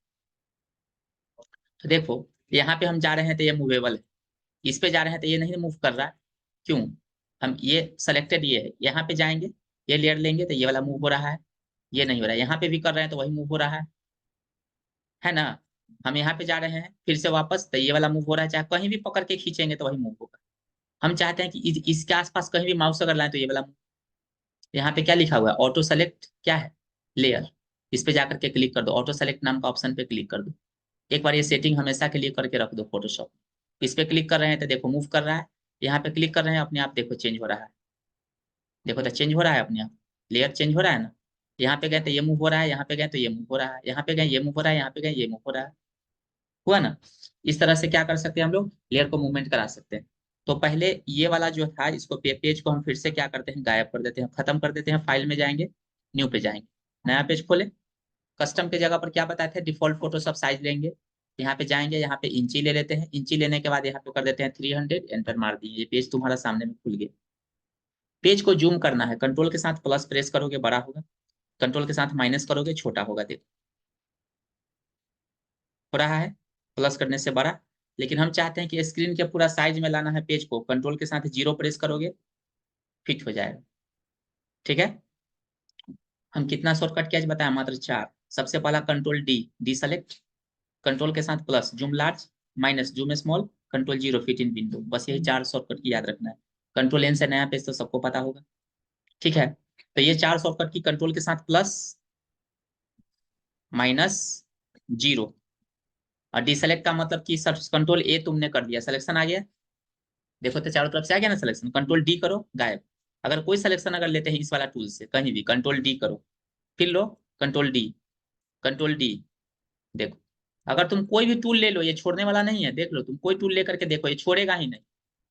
तो देखो यहाँ पे हम जा रहे हैं तो ये मूवेबल है, इस पे जा रहे हैं तो ये नहीं मूव कर रहा है, क्यों, हम ये सेलेक्टेड ये है, यहाँ पे जाएंगे, ये लेयर लेंगे तो ये वाला मूव हो रहा है, ये नहीं हो रहा है। यहाँ पे भी कर रहे हैं तो वही मूव हो रहा है ना। हम यहाँ पे जा रहे हैं फिर से वापस, तो ये वाला मूव हो रहा है, चाहे कहीं भी पकड़ के खींचेंगे तो वही मूव होगा। हम चाहते हैं कि इसके आसपास कहीं भी माउस अगर लाए तो ये वाला मूव। यहाँ पे क्या लिखा हुआ है, ऑटो सेलेक्ट क्या है, लेयर, इस पे जाकर के क्लिक कर दो, ऑटो सेलेक्ट नाम का ऑप्शन पे क्लिक कर दो। एक बार ये सेटिंग हमेशा के लिए करके रख दो फोटोशॉप। इस पे क्लिक कर रहे हैं तो देखो मूव कर रहा है, यहाँ पे क्लिक कर रहे हैं अपने आप देखो चेंज हो रहा है, देखो तो चेंज हो रहा है अपने आप, लेयर चेंज हो रहा है ना। यहाँ पे गए तो ये मूव हो रहा है, यहाँ पे गए तो ये मूव हो रहा है, यहाँ पे गए ये मूव हो रहा है, यहाँ पे गए ये मूव हो रहा है, हुआ ना। इस तरह से क्या कर सकते हैं हम लोग, लेयर को मूवमेंट करा सकते हैं। तो पहले ये वाला जो था, इसको पेज को हम फिर से क्या करते हैं, गायब कर देते हैं, खत्म कर देते हैं। फाइल में जाएंगे, न्यू पे जाएंगे, नया पेज खोले, कस्टम के जगह पर क्या बताए थे, डिफॉल्ट फोटोशॉप साइज लेंगे। यहाँ पे जाएंगे, यहाँ पे इंची ले लेते हैं, इंची लेने के बाद यहाँ पे कर देते हैं 300, एंटर मार दिए, ये पेज तुम्हारा सामने में खुल गया। पेज को जूम करना है, कंट्रोल के साथ प्लस प्रेस करोगे बड़ा होगा, कंट्रोल के साथ माइनस करोगे छोटा होगा, देखो हो रहा है, प्लस करने से बड़ा। लेकिन हम चाहते हैं कि स्क्रीन के पूरा साइज में लाना है पेज को, कंट्रोल के साथ जीरो प्रेस करोगे, फिट हो जाएगा, ठीक है। हम कितना शॉर्टकट क्या बताया, मात्र 4। सबसे पहला control D, D select, control के साथ plus zoom large, minus zoom small, control zero fit in window, बस यही 4 शॉर्टकट की याद रखना है। कंट्रोल एन से नया पेज तो सबको पता होगा, ठीक है। तो ये 4 शॉर्टकट की, कंट्रोल के साथ प्लस, माइनस, जीरो, और डी सेलेक्ट का मतलब कि कंट्रोल ए तुमने कर दिया, सिलेक्शन आ गया, देखो तो चारों तरफ से आ गया ना सिलेक्शन। कंट्रोल डी करो, गायब। अगर कोई सिलेक्शन अगर लेते हैं इस वाला टूल से कहीं भी, कंट्रोल डी करो, फिर लो कंट्रोल डी, कंट्रोल डी, देखो अगर तुम कोई भी टूल ले लो ये छोड़ने वाला नहीं है, देख लो तुम कोई टूल लेकर के देखो, ये छोड़ेगा ही नहीं,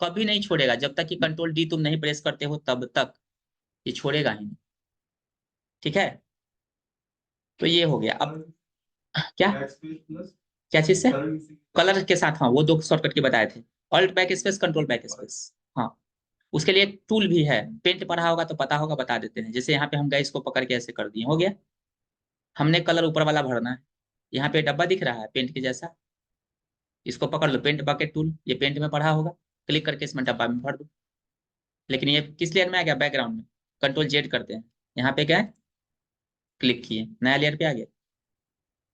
कभी नहीं छोड़ेगा, जब तक कि कंट्रोल डी तुम नहीं प्रेस करते हो तब तक ये छोड़ेगा ही नहीं, ठीक है। तो ये हो गया। अब क्या, क्या चीज से, कलर के साथ, हाँ वो 2 शॉर्टकट के बताए थे, alt back space, control back space, हाँ। उसके लिए एक टूल भी है, पेंट पढ़ा होगा तो पता होगा, बता देते हैं। जैसे यहाँ पे हम गए, इसको पकड़ के ऐसे कर दिए, हो गया। हमने कलर ऊपर वाला भरना है, यहाँ पे डब्बा दिख रहा है पेंट के जैसा, इसको पकड़ लो, पेंट बकेट टूल, ये पेंट में पढ़ा होगा, क्लिक करके इसमें डब्बा में भर दो। लेकिन ये किस लेयर में आ गया, बैकग्राउंड में, कंट्रोल जेड करते हैं, यहाँ पे क्या है, क्लिक किए, नया लेयर पे आ गया।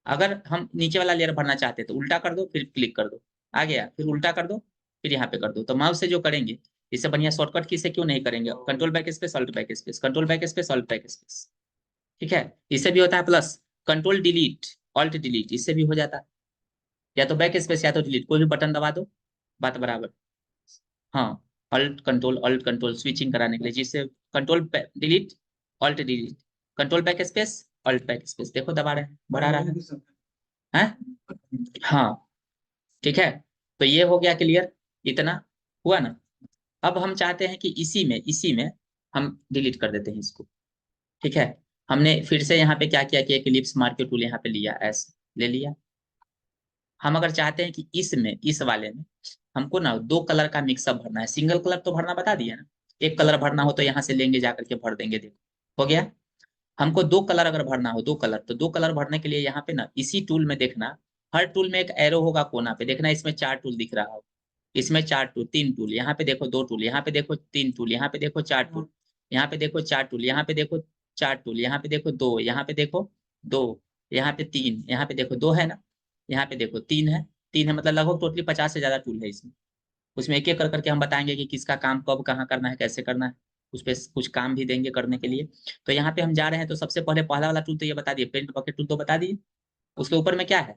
अगर हम नीचे वाला लेयर भरना चाहते हैं तो उल्टा कर दो, फिर क्लिक कर दो, आ गया, फिर उल्टा कर दो, फिर यहाँ पे कर दो। तो माउस से जो करेंगे, इससे बढ़िया शॉर्टकट की से क्यों नहीं करेंगे, control back space, alt back space, control back space, alt back space, ठीक है। इससे भी होता है plus, control delete, alt delete, इससे भी हो जाता है। या तो बैक स्पेस या तो डिलीट, कोई भी बटन दबा दो, बात बराबर, हाँ, अल्ट कंट्रोल स्विचिंग कराने के लिए, जिससे control delete, alt delete, control backspace, alt backspace, देखो दबा रहे हैं, बढ़ा रहा है, हाँ ठीक है। तो ये हो गया क्लियर, इतना हुआ ना। अब हम चाहते हैं कि इसी में हम डिलीट कर देते हैं इसको, ठीक है। हमने फिर से यहाँ पे क्या किया कि एक इलिप्स मार के टूल यहाँ पे लिया, ऐसे ले लिया। हम अगर चाहते हैं कि इसमें, इस वाले में हमको ना दो कलर का मिक्सअप भरना है, सिंगल कलर तो भरना बता दिया ना, एक कलर भरना हो तो यहाँ से लेंगे जाकर के भर देंगे, देखो हो गया। हमको दो कलर अगर भरना हो, दो कलर, तो दो कलर भरने के लिए यहाँ पे ना इसी टूल में देखना, हर टूल में एक एरो होगा कोना पे, देखना इसमें चार टूल दिख रहा हो, इसमें चार टूल, तीन टूल, यहाँ पे देखो दो टूल, यहाँ पे देखो तीन टूल, यहाँ पे देखो चार टूल, यहाँ पे देखो चार टूल, यहाँ पे देखो चार टूल, यहाँ पे देखो दो, यहाँ पे देखो दो, यहाँ पे तीन, यहाँ पे देखो दो है ना, यहाँ पे देखो तीन है, तीन है, मतलब लगभग टोटली 50 से ज्यादा टूल है इसमें। उसमें एक एक कर करके हम बताएंगे कि किसका काम कब कहाँ करना है, कैसे करना है, उस पर कुछ काम भी देंगे करने के लिए। तो यहाँ पे हम जा रहे हैं, तो सबसे पहले पहला वाला टूल तो ये बता दिए, पेंट बकेट टूल तो बता दिए। उसके ऊपर में क्या है,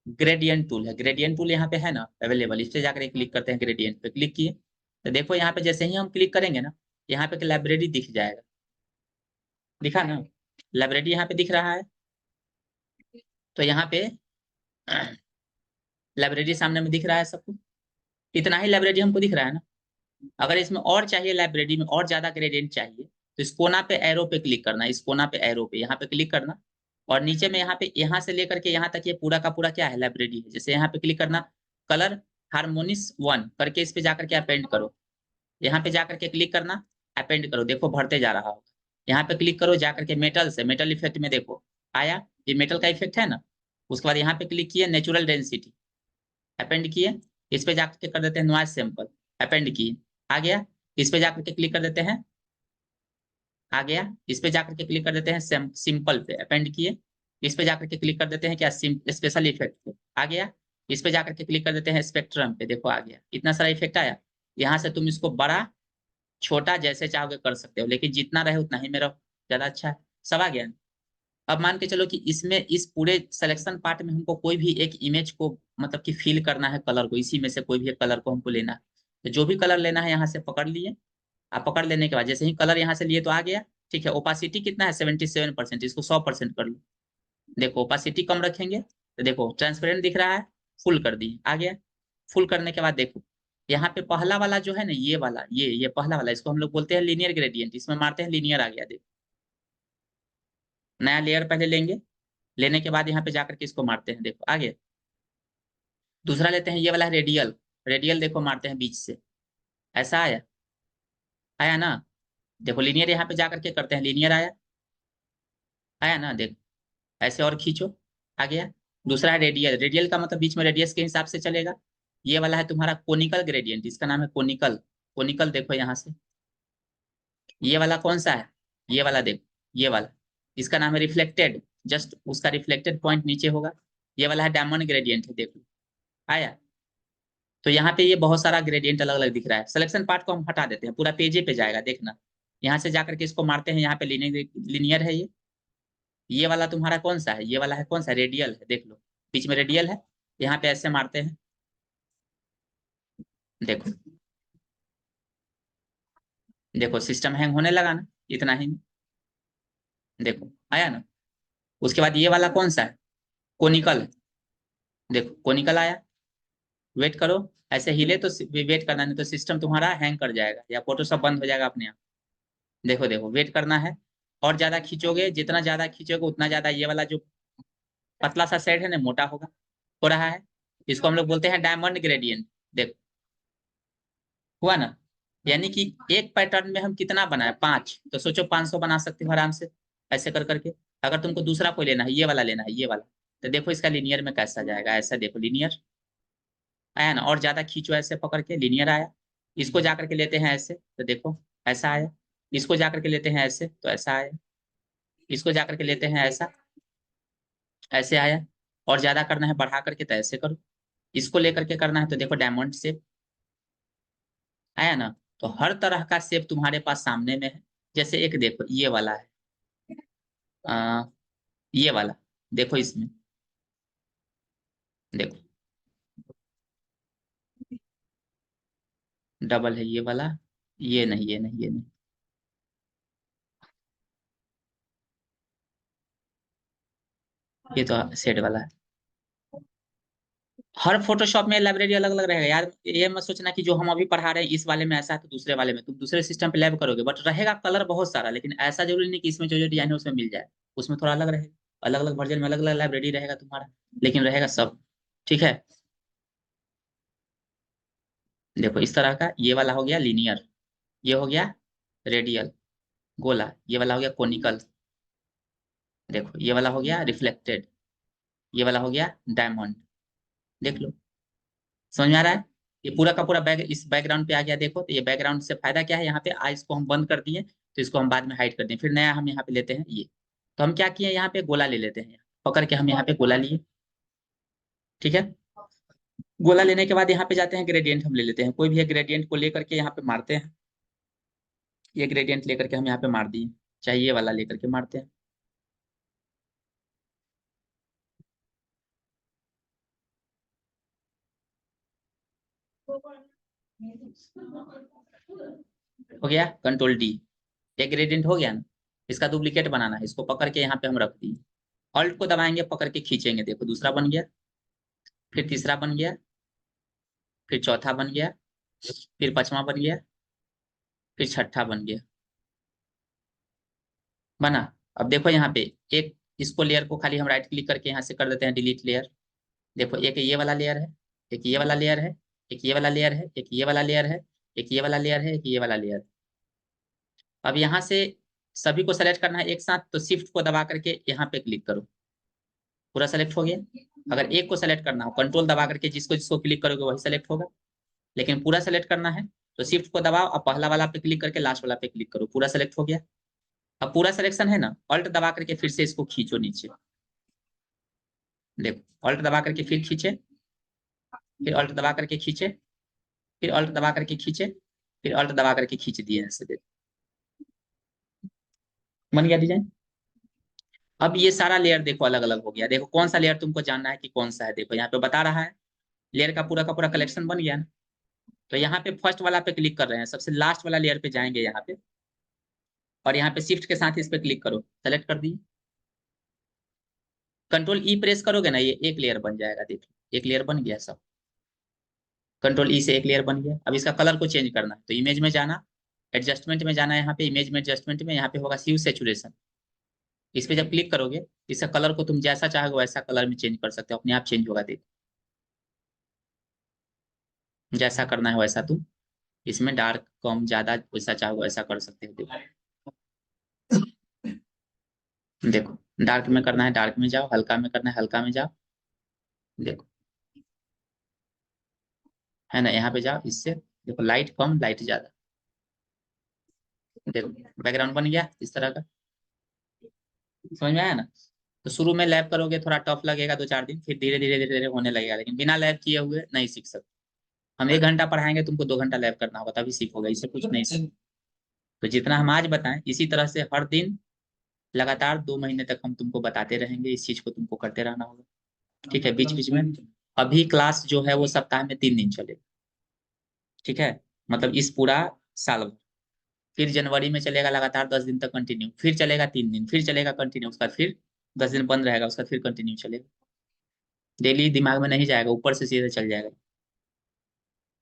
ग्रेडियंट टूल है, ग्रेडियंट टूल यहाँ पे है ना अवेलेबल, इस पे जाकर क्लिक करते हैं, ग्रेडियंट पे क्लिक किए तो देखो यहाँ पे जैसे ही हम क्लिक करेंगे ना, यहाँ पे लाइब्रेरी दिख जाएगा, दिखा ना, लाइब्रेरी यहाँ पे दिख रहा है। तो यहाँ पे लाइब्रेरी सामने में दिख रहा है सबको, इतना ही लाइब्रेरी हमको दिख रहा है ना। अगर इसमें और चाहिए, लाइब्रेरी में और ज्यादा ग्रेडियंट चाहिए, तो इस कोना पे एरो पे क्लिक करना, इस कोना पे एरो पे यहाँ पे क्लिक करना, और नीचे में यहाँ पे, यहाँ से लेकर के यहाँ तक ये पूरा का पूरा क्या है, लाइब्रेरी है। जैसे यहाँ पे क्लिक करना, कलर हारमोनिस 1 करके इस पे जाकर के अपेंड करो, यहाँ पे जाकर के क्लिक करना, अपेंड करो, देखो भरते जा रहा होगा। यहाँ पे क्लिक करो जाकर के मेटल से, मेटल इफेक्ट में देखो आया, ये मेटल का इफेक्ट है ना। उसके बाद यहाँ पे क्लिक किए, नेचुरल डेंसिटी, अपेंड किए, इस पे जाकर के कर देते हैं नॉइज सैंपल, अपेंड किए, आ गया। इस पे जाकर के क्लिक कर देते हैं, आ गया। इस पे जाकर के क्लिक कर देते हैं सिंपल पे, अपेंड किए, इस पे जाकर के क्लिक कर देते हैं क्या, स्पेशल इफेक्ट पे, आ गया। इस पे जाकर के क्लिक कर देते हैं स्पेक्ट्रम पे, देखो आ गया, इतना सारा इफेक्ट आया। यहाँ से तुम इसको बड़ा छोटा जैसे चाहोगे कर सकते हो, लेकिन जितना रहे उतना ही में रहो, ज्यादा अच्छा है। सब आ गया। अब मान के चलो कि इसमें, इस पूरे सिलेक्शन पार्ट में हमको कोई भी एक इमेज को मतलब कि फिल करना है कलर को, इसी में से कोई भी एक कलर को हमको लेना है। तो जो भी कलर लेना है यहाँ से पकड़ लिए, आप पकड़ लेने के बाद जैसे ही कलर यहाँ से लिए तो आ गया, ठीक है। ओपासिटी कितना है, 77%, इसको 100% कर लो। देखो ओपासिटी कम रखेंगे तो देखो ट्रांसपेरेंट दिख रहा है, फुल कर दिए, आ गया। फुल करने के बाद देखो यहाँ पे पहला वाला जो है ना, ये वाला, ये पहला वाला, इसको हम लोग बोलते हैं लीनियर ग्रेडियंट, इसमें मारते हैं लीनियर, आ गया देखो। नया लेयर पहले लेंगे, लेने के बाद यहाँ पे जाकर के इसको मारते हैं, देखो आ गया। दूसरा लेते हैं, ये वाला है रेडियल, रेडियल देखो मारते हैं बीच से, ऐसा आया, आया ना। देखो लीनियर यहाँ पे जाकर के करते हैं, लीनियर आया, आया ना, देखो ऐसे और खींचो, आ गया। दूसरा है रेडियल, रेडियल का मतलब बीच में रेडियस के हिसाब से चलेगा। ये वाला है तुम्हारा कोनिकल ग्रेडियंट, इसका नाम है कोनिकल, कोनिकल देखो यहाँ से। ये वाला कौन सा है, ये वाला देखो, ये वाला, इसका नाम है रिफ्लेक्टेड, जस्ट उसका रिफ्लेक्टेड पॉइंट नीचे होगा। ये वाला है डायमंड ग्रेडियंट है, देखो आया। तो यहाँ पे ये बहुत सारा ग्रेडियंट अलग अलग दिख रहा है। सिलेक्शन पार्ट को हम हटा देते हैं, पूरा पेजे पे जाएगा, देखना। यहाँ से जाकर के इसको मारते हैं, यहाँ पे लीनियर है ये वाला तुम्हारा कौन सा है, ये वाला है कौन सा, रेडियल है, देख लो बीच में रेडियल है। यहाँ पे ऐसे मारते हैं, देखो, देखो सिस्टम हैंग होने लगा ना, इतना ही, देखो आया ना। उसके बाद ये वाला कौन सा है, कोनिकल, देखो कोनिकल आया। वेट करो, ऐसे हिले तो वेट करना, नहीं तो सिस्टम तुम्हारा हैंग कर जाएगा या फोटोशॉप बंद हो जाएगा अपने आप। देखो देखो वेट करना है, और ज्यादा खींचोगे, जितना ज्यादा खींचोगे उतना ज्यादा ये वाला जो पतला सा सेट है ना, मोटा होगा, हो रहा है। इसको हम लोग बोलते हैं डायमंड ग्रेडियंट, देखो हुआ ना। यानी कि एक पैटर्न में हम कितना बनाए, 5, तो सोचो 500 बना सकते हो आराम से, ऐसे कर करके। अगर तुमको दूसरा कोई लेना है, ये वाला लेना है, ये वाला, तो देखो इसका लीनियर में कैसा जाएगा, ऐसा देखो लीनियर आया ना, और ज्यादा खींचो ऐसे पकड़ के, लीनियर आया। इसको जाकर के लेते हैं ऐसे, तो देखो ऐसा आया। इसको जाकर के लेते हैं ऐसे, तो ऐसा आया। इसको जाकर के लेते हैं ऐसा, ऐसे आया। और ज्यादा करना है बढ़ा करके, तो ऐसे करो। इसको लेकर के करना है तो देखो डायमंड शेप आया ना। तो हर तरह का शेप तुम्हारे पास सामने में है। जैसे एक देखो ये वाला है, आ, ये वाला, देखो इसमें, देखो डबल है ये वाला, ये नहीं, ये नहीं, ये नहीं। ये तो सेट वाला है। हर फोटोशॉप में लाइब्रेरी अलग अलग रहेगा यार, ये मत सोचना कि जो हम अभी पढ़ा रहे हैं इस वाले में ऐसा है तो दूसरे वाले में, तुम दूसरे सिस्टम पे लैब करोगे बट रहेगा कलर बहुत सारा, लेकिन ऐसा जरूरी नहीं कि इसमें जो जो डिजाइन है उसमें मिल जाए। उसमें थोड़ा अलग रहेगा, अलग अलग वर्जन में अलग अलग लाइब्रेरी रहेगा तुम्हारा, लेकिन रहेगा सब। ठीक है। देखो इस तरह का, ये वाला हो गया लीनियर, ये हो गया रेडियल गोला, ये वाला हो गया कोनिकल, देखो ये वाला हो गया रिफ्लेक्टेड, ये वाला हो गया डायमंड। देख लो, समझ में आ रहा है। ये पूरा का पूरा बैक इस बैकग्राउंड पे आ गया। देखो तो ये बैकग्राउंड से फायदा क्या है, यहाँ पे आज इसको हम बंद कर दिए तो इसको हम बाद में हाइड कर दें, फिर नया हम यहाँ पे लेते हैं ये। तो हम क्या किए, यहाँ पे गोला ले लेते हैं, पकड़ के हम यहाँ पे गोला लिए। ठीक है। गोला लेने के बाद यहाँ पे जाते हैं ग्रेडियंट हम ले लेते हैं, कोई भी एक ग्रेडियंट को लेकर के यहाँ पे मारते हैं। ये ग्रेडियंट लेकर के हम यहाँ पे मार दिए, चाहे ये वाला लेकर के मारते हैं। हो गया कंट्रोल डी, एक ग्रेडियंट हो गया ना। इसका डुप्लीकेट बनाना है, इसको पकड़ के यहाँ पे हम रख दिए, ऑल्ट को दबाएंगे, पकड़ के खींचेंगे, देखो दूसरा बन गया, फिर तीसरा बन गया, फिर चौथा बन गया, फिर पांचवा बन गया, फिर छठा बन गया, बना। अब देखो यहाँ पे एक, इसको लेयर को खाली हम राइट क्लिक करके यहाँ से कर देते हैं डिलीट लेयर। देखो एक ये वाला लेयर है, एक ये वाला लेयर है, एक ये वाला लेयर है, एक ये वाला लेयर है, एक ये वाला लेयर है, एक ये वाला लेयर। अब यहाँ से सभी को सेलेक्ट करना है एक साथ, तो शिफ्ट को दबा करके यहाँ पे क्लिक करो, पूरा सेलेक्ट हो गया। अगर एक को सेलेक्ट करना हो कंट्रोल दबा करके जिसको जिसको क्लिक करोगे वही सेलेक्ट होगा, लेकिन पूरा सेलेक्ट करना है तो शिफ्ट को दबाओ, अब पहला वाला पे क्लिक करके लास्ट वाला पे क्लिक करो, पूरा सेलेक्ट हो गया। अब पूरा सिलेक्शन है ना, ऑल्ट दबा करके फिर से इसको खींचो नीचे, देखो ऑल्ट दबा करके फिर खींचे, फिर ऑल्ट दबा करके खींचे, फिर ऑल्ट दबा करके खींचे, फिर ऑल्ट दबा करके खींच दिए ऐसे, देखो बन गया डिजाइन। अब ये सारा लेयर देखो अलग अलग हो गया, देखो कौन सा लेयर तुमको जानना है कि कौन सा है, देखो यहाँ पे बता रहा है, लेयर का पूरा कलेक्शन बन गया ना। तो यहाँ पे फर्स्ट वाला पे क्लिक कर रहे हैं, सबसे लास्ट वाला लेयर पे जाएंगे यहाँ पे, और यहाँ पे शिफ्ट के साथ इस पे क्लिक करो, सेलेक्ट कर दिए, कंट्रोल ई प्रेस करोगे ना, ये एक लेयर बन जाएगा, देखो एक लेयर बन गया सब, कंट्रोल ई से एक लेयर बन गया। अब इसका कलर को चेंज करना है तो इमेज में जाना, एडजस्टमेंट में जाना है, यहाँ पे इमेज में एडजस्टमेंट में यहाँ पे होगा ह्यू सैचुरेशन, इस पे जब क्लिक करोगे इसका कलर को तुम जैसा चाहोगे वैसा कलर में चेंज कर सकते हो, अपने आप चेंज होगा, देखो जैसा करना है वैसा तुम इसमें डार्क कम ज्यादा वैसा चाहोगे वैसा कर सकते हो। देखो डार्क में करना है डार्क में जाओ, हल्का में करना है हल्का में जाओ, देखो है ना, यहाँ पे जाओ इससे, देखो लाइट कम लाइट ज्यादा, देखो बैकग्राउंड बन गया इस तरह का, समझ में आया ना। तो शुरू में लैब करोगे थोड़ा टफ लगेगा 2 4 दिन, फिर धीरे धीरे धीरे धीरे होने लगेगा, लेकिन बिना लैब किए हुए नहीं सीख सकते। हम 1 घंटा पढ़ाएंगे, तुमको 2 घंटा लैब करना होगा तभी सीखोगे, इससे कुछ नहीं सीख। तो जितना हम आज बताएं इसी तरह से हर दिन लगातार 2 महीने तक हम तुमको बताते रहेंगे, इस चीज को तुमको करते रहना होगा। ठीक है, बीच बीच में अभी क्लास जो है वो सप्ताह में 3 दिन चलेगा। ठीक है, मतलब इस पूरा साल भर, फिर जनवरी में चलेगा लगातार 10 दिन तक कंटिन्यू, फिर चलेगा 3 दिन, फिर चलेगा कंटिन्यू, उसका फिर 10 दिन बंद रहेगा, उसका फिर कंटिन्यू चलेगा। डेली दिमाग में नहीं जाएगा, ऊपर से सीधे चल जाएगा।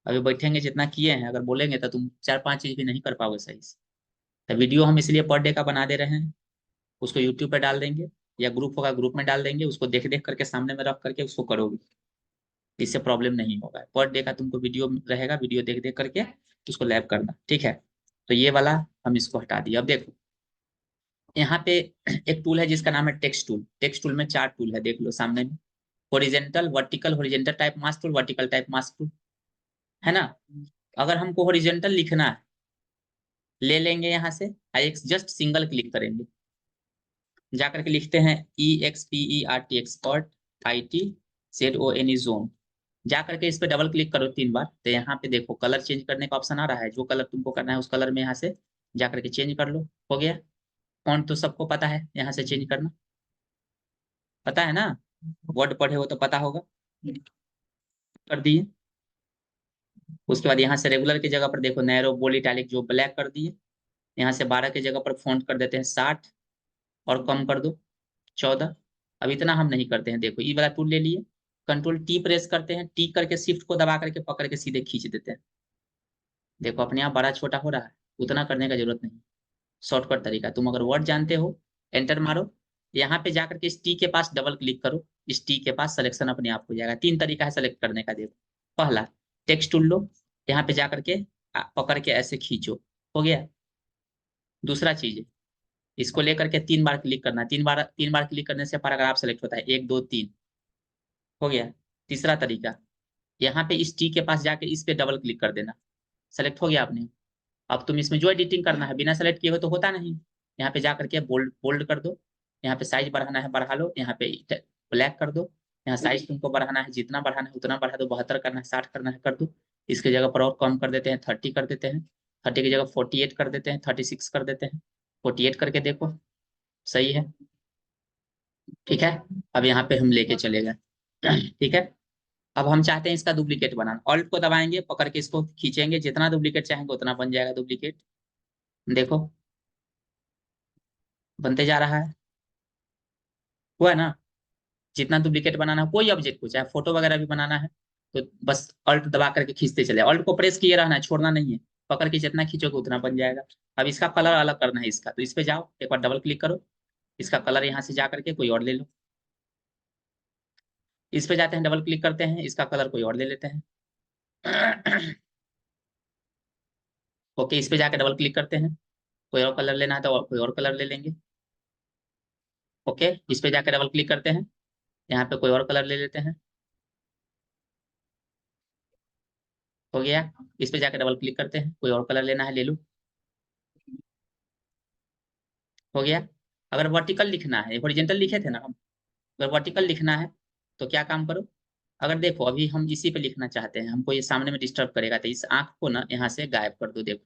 अभी बैठेंगे जितना किए हैं, अगर बोलेंगे तो तुम 4 5 चीज भी नहीं कर पाओगे सही से। तो वीडियो हम इसलिए पर डे का बना दे रहे हैं, उसको यूट्यूब पे डाल देंगे, या ग्रुप होगा ग्रुप में डाल देंगे, उसको देख देख करके सामने में रख करके उसको करोगे, इससे प्रॉब्लम नहीं होगा। पर डे का तुमको वीडियो रहेगा, वीडियो देख देख करके उसको लैब करना। ठीक है, तो ये वाला हम इसको हटा दिए। अब देखो यहाँ पे एक टूल है जिसका नाम है टेक्स्ट टूल, टेक्स्ट टूल में 4 टूल है, देख लो सामने में, horizontal vertical, horizontal type mask tool, vertical type mask tool, है ना। अगर हमको होरिजेंटल लिखना है, ले लेंगे यहाँ से, एक जस्ट सिंगल क्लिक करेंगे, जाकर के लिखते हैं EXPERT expert IT ZONE zone, जा करके इस पे डबल क्लिक करो 3 बार, तो यहाँ पे देखो कलर चेंज करने का ऑप्शन आ रहा है, जो कलर तुमको करना है उस कलर में यहाँ से जा करके चेंज कर लो, हो गया। फॉन्ट तो सबको पता है यहाँ से चेंज करना, पता है ना, वर्ड पढ़े हो तो पता होगा, कर दिए। उसके बाद यहाँ से रेगुलर की जगह पर देखो नैरो बोल्ड इटैलिक जो ब्लैक कर दिए, यहाँ से 12 की जगह पर फॉन्ट कर देते हैं 60 और कम कर दो 14। अब इतना हम नहीं करते हैं, देखो ये वाला टूल ले लिए, कंट्रोल टी प्रेस करते हैं, टी करके शिफ्ट को दबा करके पकड़ के सीधे खींच देते हैं। देखो अपने आप बड़ा छोटा हो रहा है, उतना करने का जरूरत नहीं। शॉर्टकट तरीका, तुम अगर वर्ड जानते हो एंटर मारो, यहाँ पे जाकर के इस टी के पास डबल क्लिक करो, इस टी के पास सिलेक्शन अपने आप हो जाएगा। 3 तरीका है सेलेक्ट करने का, देखो पहला टेक्स्ट टूल लो, यहाँ पे जाकर के पकड़ के ऐसे खींचो, हो गया। दूसरा चीज है, इसको लेकर के 3 बार क्लिक करना है, 3 बार क्लिक करने से पैराग्राफ सेलेक्ट होता है, 1 2 3, हो गया। तीसरा तरीका, यहाँ पे इस टी के पास जाके इस पे डबल क्लिक कर देना, सेलेक्ट हो गया आपने। अब तुम इसमें जो एडिटिंग करना है बिना सेलेक्ट किए हो तो होता नहीं, यहाँ पे जाकर के बोल्ड बोल्ड कर दो, यहाँ पे साइज बढ़ाना है बढ़ा लो, यहाँ पे ब्लैक कर दो, यहाँ साइज तुमको बढ़ाना है जितना बढ़ाना है उतना बढ़ा दो, 72 करना है 60 करना है कर दो। इसके जगह पर और कम कर देते हैं, 30 कर देते हैं, 30 की जगह 48 कर देते हैं, 36 कर देते हैं, 48 करके देखो सही है, ठीक है। अब यहाँ पे हम लेके चले गए, ठीक है। अब हम चाहते हैं इसका डुप्लीकेट बनाना, ऑल्ट को दबाएंगे, पकड़ के इसको खींचेंगे, जितना डुप्लीकेट चाहेंगे उतना बन जाएगा डुप्लीकेट। देखो बनते जा रहा है, हुआ है ना। जितना डुप्लीकेट बनाना है कोई ऑब्जेक्ट को, चाहे फोटो वगैरह भी बनाना है तो बस अल्ट दबा करके खींचते चले, अल्ट को प्रेस किए रहना है, छोड़ना नहीं है, पकड़ के जितना खींचोगे उतना बन जाएगा। अब इसका कलर अलग करना है इसका, तो इस पे जाओ एक बार डबल क्लिक करो, इसका कलर यहाँ से जा करके कोई और ले लो, इस पे जाते हैं डबल क्लिक करते हैं, इसका कलर कोई और ले लेते हैं। ओके, इस पे जाके डबल क्लिक करते हैं, कोई और कलर लेना है तो कोई और कलर ले लेंगे। ओके, इस पे जाके डबल क्लिक करते हैं, यहाँ पे कोई और कलर ले लेते हैं, हो गया। इस पे जाके डबल क्लिक करते हैं, कोई और कलर लेना है ले लो, हो गया। अगर वर्टिकल लिखना है, हॉरिजॉन्टल लिखे थे ना हम, अगर वर्टिकल लिखना है तो क्या काम करो, अगर देखो अभी हम इसी पे लिखना चाहते हैं, हमको ये सामने में डिस्टर्ब करेगा, तो इस आंख को ना यहाँ से गायब कर दो, देखो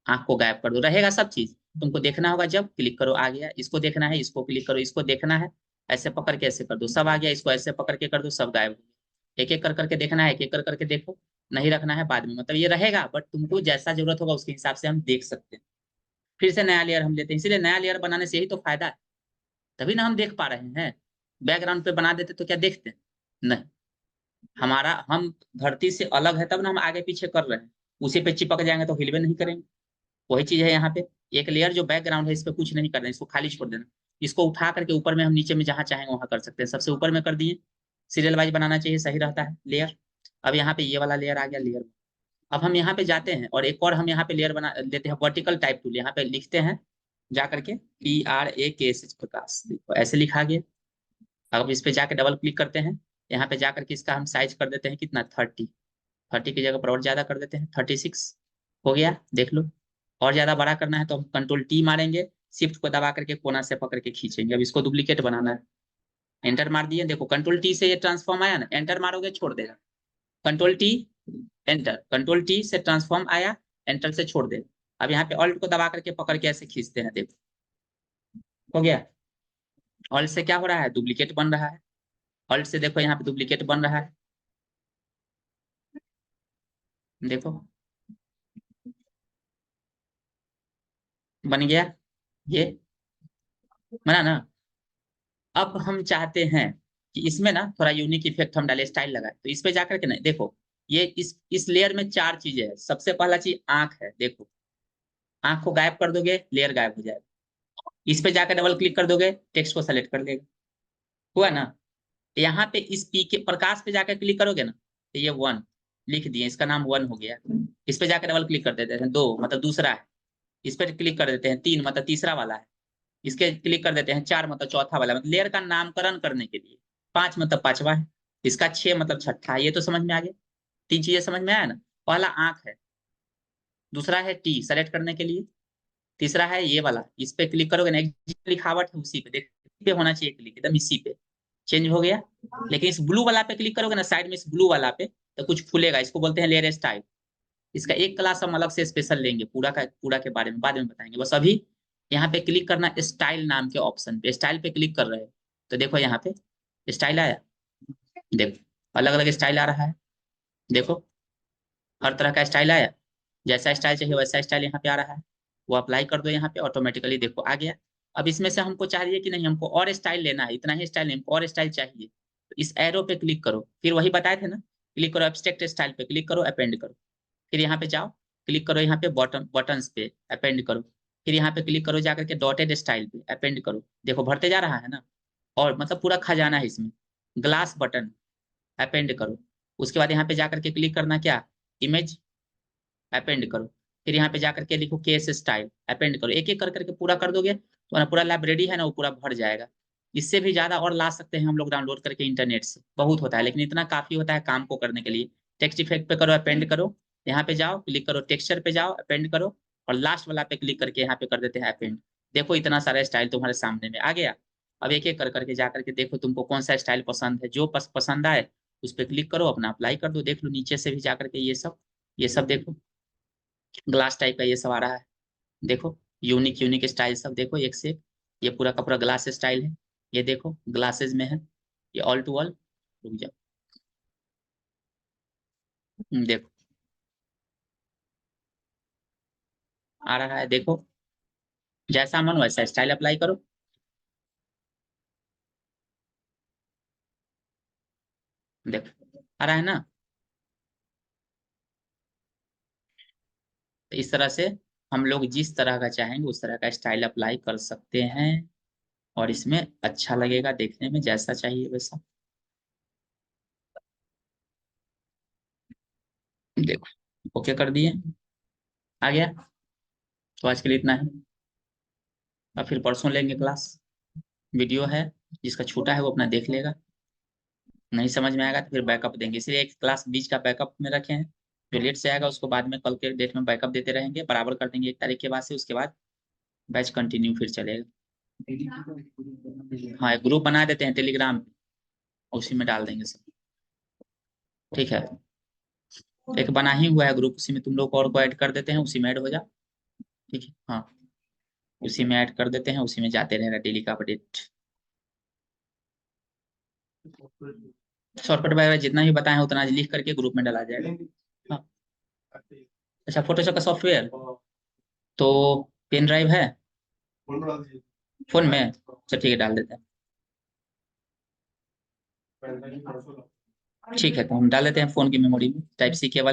आंख को गायब कर दो, रहेगा सब चीज, तुमको देखना होगा जब क्लिक करो आ गया, इसको देखना है इसको क्लिक करो, इसको देखना है ऐसे पकड़ के ऐसे कर दो सब आ गया, इसको ऐसे पकड़ के कर दो सब गायब हो गया। एक एक कर करके देखना है, एक एक कर करके देखो, नहीं रखना है बाद में, मतलब ये रहेगा बट तुमको जैसा जरूरत होगा उसके हिसाब से हम देख सकते हैं। फिर से नया लेयर हम लेते हैं, इसीलिए नया लेयर बनाने से यही तो फायदा है, तभी ना हम देख पा रहे हैं। बैकग्राउंड पे बना देते तो क्या देखते हैं, नहीं। हमारा हम धरती से अलग है तब ना हम आगे पीछे कर रहे हैं, उसी पे चिपक जाएंगे तो हिलवे नहीं करेंगे। वही चीज है यहाँ पे, एक लेयर जो बैकग्राउंड है इस पे कुछ नहीं करना है, इसको खाली छोड़ देना, इसको उठा करके ऊपर में हम नीचे में जहां चाहेंगे वहां कर सकते हैं, सबसे ऊपर में कर दिए, सीरियल वाइज बनाना चाहिए सही रहता है लेयर। अब यहाँ पे ये वाला लेयर आ गया लेयर। अब हम यहाँ पे जाते हैं और एक और हम यहाँ पे लेयर बना लेते हैं, वर्टिकल टाइप टूल, यहाँ पे लिखते हैं जा करके PRAKSH प्रकाश, देखो ऐसे लिखा गया। अब इस पे जाके डबल क्लिक करते हैं, यहाँ पे जाकर के इसका हम साइज कर देते हैं कितना 30, 30 की जगह पर और ज्यादा कर देते हैं 36, हो गया देख लो। और ज्यादा बड़ा करना है तो हम कंट्रोल टी मारेंगे, शिफ्ट को दबा करके कोना से पकड़ के खींचेंगे। अब इसको डुप्लीकेट बनाना है, एंटर मार दिए, देखो कंट्रोल टी से ये ट्रांसफॉर्म आया ना, एंटर मारोगे छोड़ देगा, control T enter, control T से ट्रांसफॉर्म आया, एंटर से छोड़ देगा। अब यहाँ पे ऑल्ट को दबा करके पकड़ के ऐसे खींचते हैं, देखो हो गया। ऑल्ट से क्या हो रहा है, डुप्लीकेट बन रहा है, ऑल्ट से देखो यहाँ पे डुप्लीकेट बन रहा है, देखो बन गया, ये बना ना। अब हम चाहते हैं कि इसमें ना थोड़ा यूनिक इफेक्ट हम डाले, स्टाइल लगाए, तो इस पे जाकर के ना देखो, ये इस लेयर में 4 चीजें हैं। सबसे पहला चीज आंख है, देखो आंख को गायब कर दोगे लेयर गायब हो जाएगा, इस पे जाकर डबल क्लिक कर दोगे टेक्स्ट को सेलेक्ट कर लेगा, हुआ ना। यहाँ पे इस पी के प्रकाश पे जाकर क्लिक करोगे ना, तो ये 1 लिख दिए, इसका नाम 1 हो गया। इस पे जाकर डबल क्लिक कर देते हैं 2 मतलब दूसरा है, इस पर क्लिक कर देते हैं 3 मतलब तीसरा वाला है, इसके क्लिक कर देते हैं 4 मतलब चौथा वाला, मतलब लेयर का नामकरण करने के लिए। 5 मतलब पांचवा है, इसका 6 मतलब छठा है, ये तो समझ में आ गया। 3 चीजें समझ में आया ना, पहला आंख है, दूसरा है टी सेलेक्ट करने के लिए, तीसरा है ये वाला, इस पे क्लिक करोगे ना, एक लिखावट है उसी पे, देख इसी पे होना चाहिए क्लिक, एकदम इसी पे चेंज हो गया। लेकिन इस ब्लू वाला पे क्लिक करोगे ना साइड में, इस ब्लू वाला पे तो कुछ खुलेगा, इसको बोलते हैं लेयर स्टाइल। इसका एक क्लास हम अलग से स्पेशल लेंगे, पूरा के बारे में बाद में बताएंगे, बस अभी यहाँ पे क्लिक करना स्टाइल नाम के ऑप्शन पे, स्टाइल पे क्लिक कर रहे हो तो देखो यहाँ पे स्टाइल आया, देखो अलग अलग स्टाइल आ रहा है, देखो हर तरह का स्टाइल आया, जैसा स्टाइल चाहिए वैसा स्टाइल यहाँ पे आ रहा है, वो अप्लाई कर दो यहाँ पे, ऑटोमेटिकली देखो आ गया। अब इसमें से हमको चाहिए कि नहीं, हमको और स्टाइल लेना है, इतना ही स्टाइल नहीं, हमको और स्टाइल चाहिए, तो इस एरो पे क्लिक करो, फिर वही बताए थे ना, क्लिक करो एब्स्ट्रैक्ट स्टाइल पे क्लिक करो, अपेंड करो, फिर यहाँ पे जाओ, क्लिक करो यहाँ पे बटन्स पे, अपेंड करो, फिर यहाँ पे क्लिक करो जाकर के डॉटेड स्टाइल पे, अपेंड करो, देखो भरते जा रहा है ना, और मतलब पूरा खजाना है इसमें। ग्लास बटन, अपेंड करो, उसके बाद यहाँ पे जाकर के क्लिक करना क्या, इमेज, अपेंड करो, फिर यहाँ पे जाकर के लिखो केस स्टाइल, अपेंड करो, एक एक कर करके पूरा कर दोगे तो ना पूरा लाइब्रेरी है ना वो पूरा भर जाएगा। इससे भी ज्यादा और ला सकते हैं हम लोग डाउनलोड करके इंटरनेट से, बहुत होता है, लेकिन इतना काफी होता है काम को करने के लिए। टेक्स्ट इफेक्ट पे करो, अपेंड करो, यहाँ पे जाओ, क्लिक करो टेक्सचर पे जाओ, अपेंड करो, और लास्ट वाला पे क्लिक करके यहाँ पे कर देते हैं अपेंड। देखो इतना सारा स्टाइल तुम्हारे सामने में आ गया। अब एक एक कर करके जा करके देखो तुमको कौन सा स्टाइल पसंद है, जो पसंद आए उस पर क्लिक करो, अपना अप्लाई कर दो। देख लो नीचे से भी जा करके ये सब देखो, ग्लास टाइप का ये सब आ रहा है, देखो यूनिक यूनिक स्टाइल सब देखो एक से एक। ये पूरा का पूरा ग्लास स्टाइल है, ये देखो ग्लासेस में है, ये ऑल टू ऑल। रुक जाओ, देखो आ रहा है, देखो जैसा मन वैसा स्टाइल अप्लाई करो। देखो आ रहा है ना, तो इस तरह से हम लोग जिस तरह का चाहेंगे उस तरह का स्टाइल अप्लाई कर सकते हैं, और इसमें अच्छा लगेगा देखने में, जैसा चाहिए वैसा। देखो ओके कर दिए, आ गया। तो आज के लिए इतना है, अब फिर परसों लेंगे क्लास, वीडियो है, जिसका छूटा है वो अपना देख लेगा, नहीं समझ में आएगा तो फिर बैकअप देंगे, इसलिए एक क्लास बीच का बैकअप में रखे हैं, जो लेट से आएगा उसको बाद में कल के डेट में बैकअप देते रहेंगे, बराबर कर देंगे 1 तारीख के बाद से, उसके बाद बैच कंटिन्यू फिर चलेगा। हाँ एक ग्रुप बना देते हैं टेलीग्राम पे, उसी में डाल देंगे सब, ठीक है। एक बना ही हुआ है ग्रुप, उसी में तुम लोग और को ऐड कर देते हैं, उसी में ऐड हो जा, ठीक है हाँ, उसी में ऐड कर देते हैं, उसी में जाते रहेगा डेली का अपडेट। शॉर्टकट वगैरह जितना भी बताए हैं उतना लिख करके ग्रुप में डाला जाएगा। हाँ अच्छा, फोटोशॉप का सॉफ्टवेयर तो पेन ड्राइव है फोन में, अच्छा ठीक है डाल देते हैं, ठीक है तो हम डाल देते हैं फोन की मेमोरी में टाइप सी केबल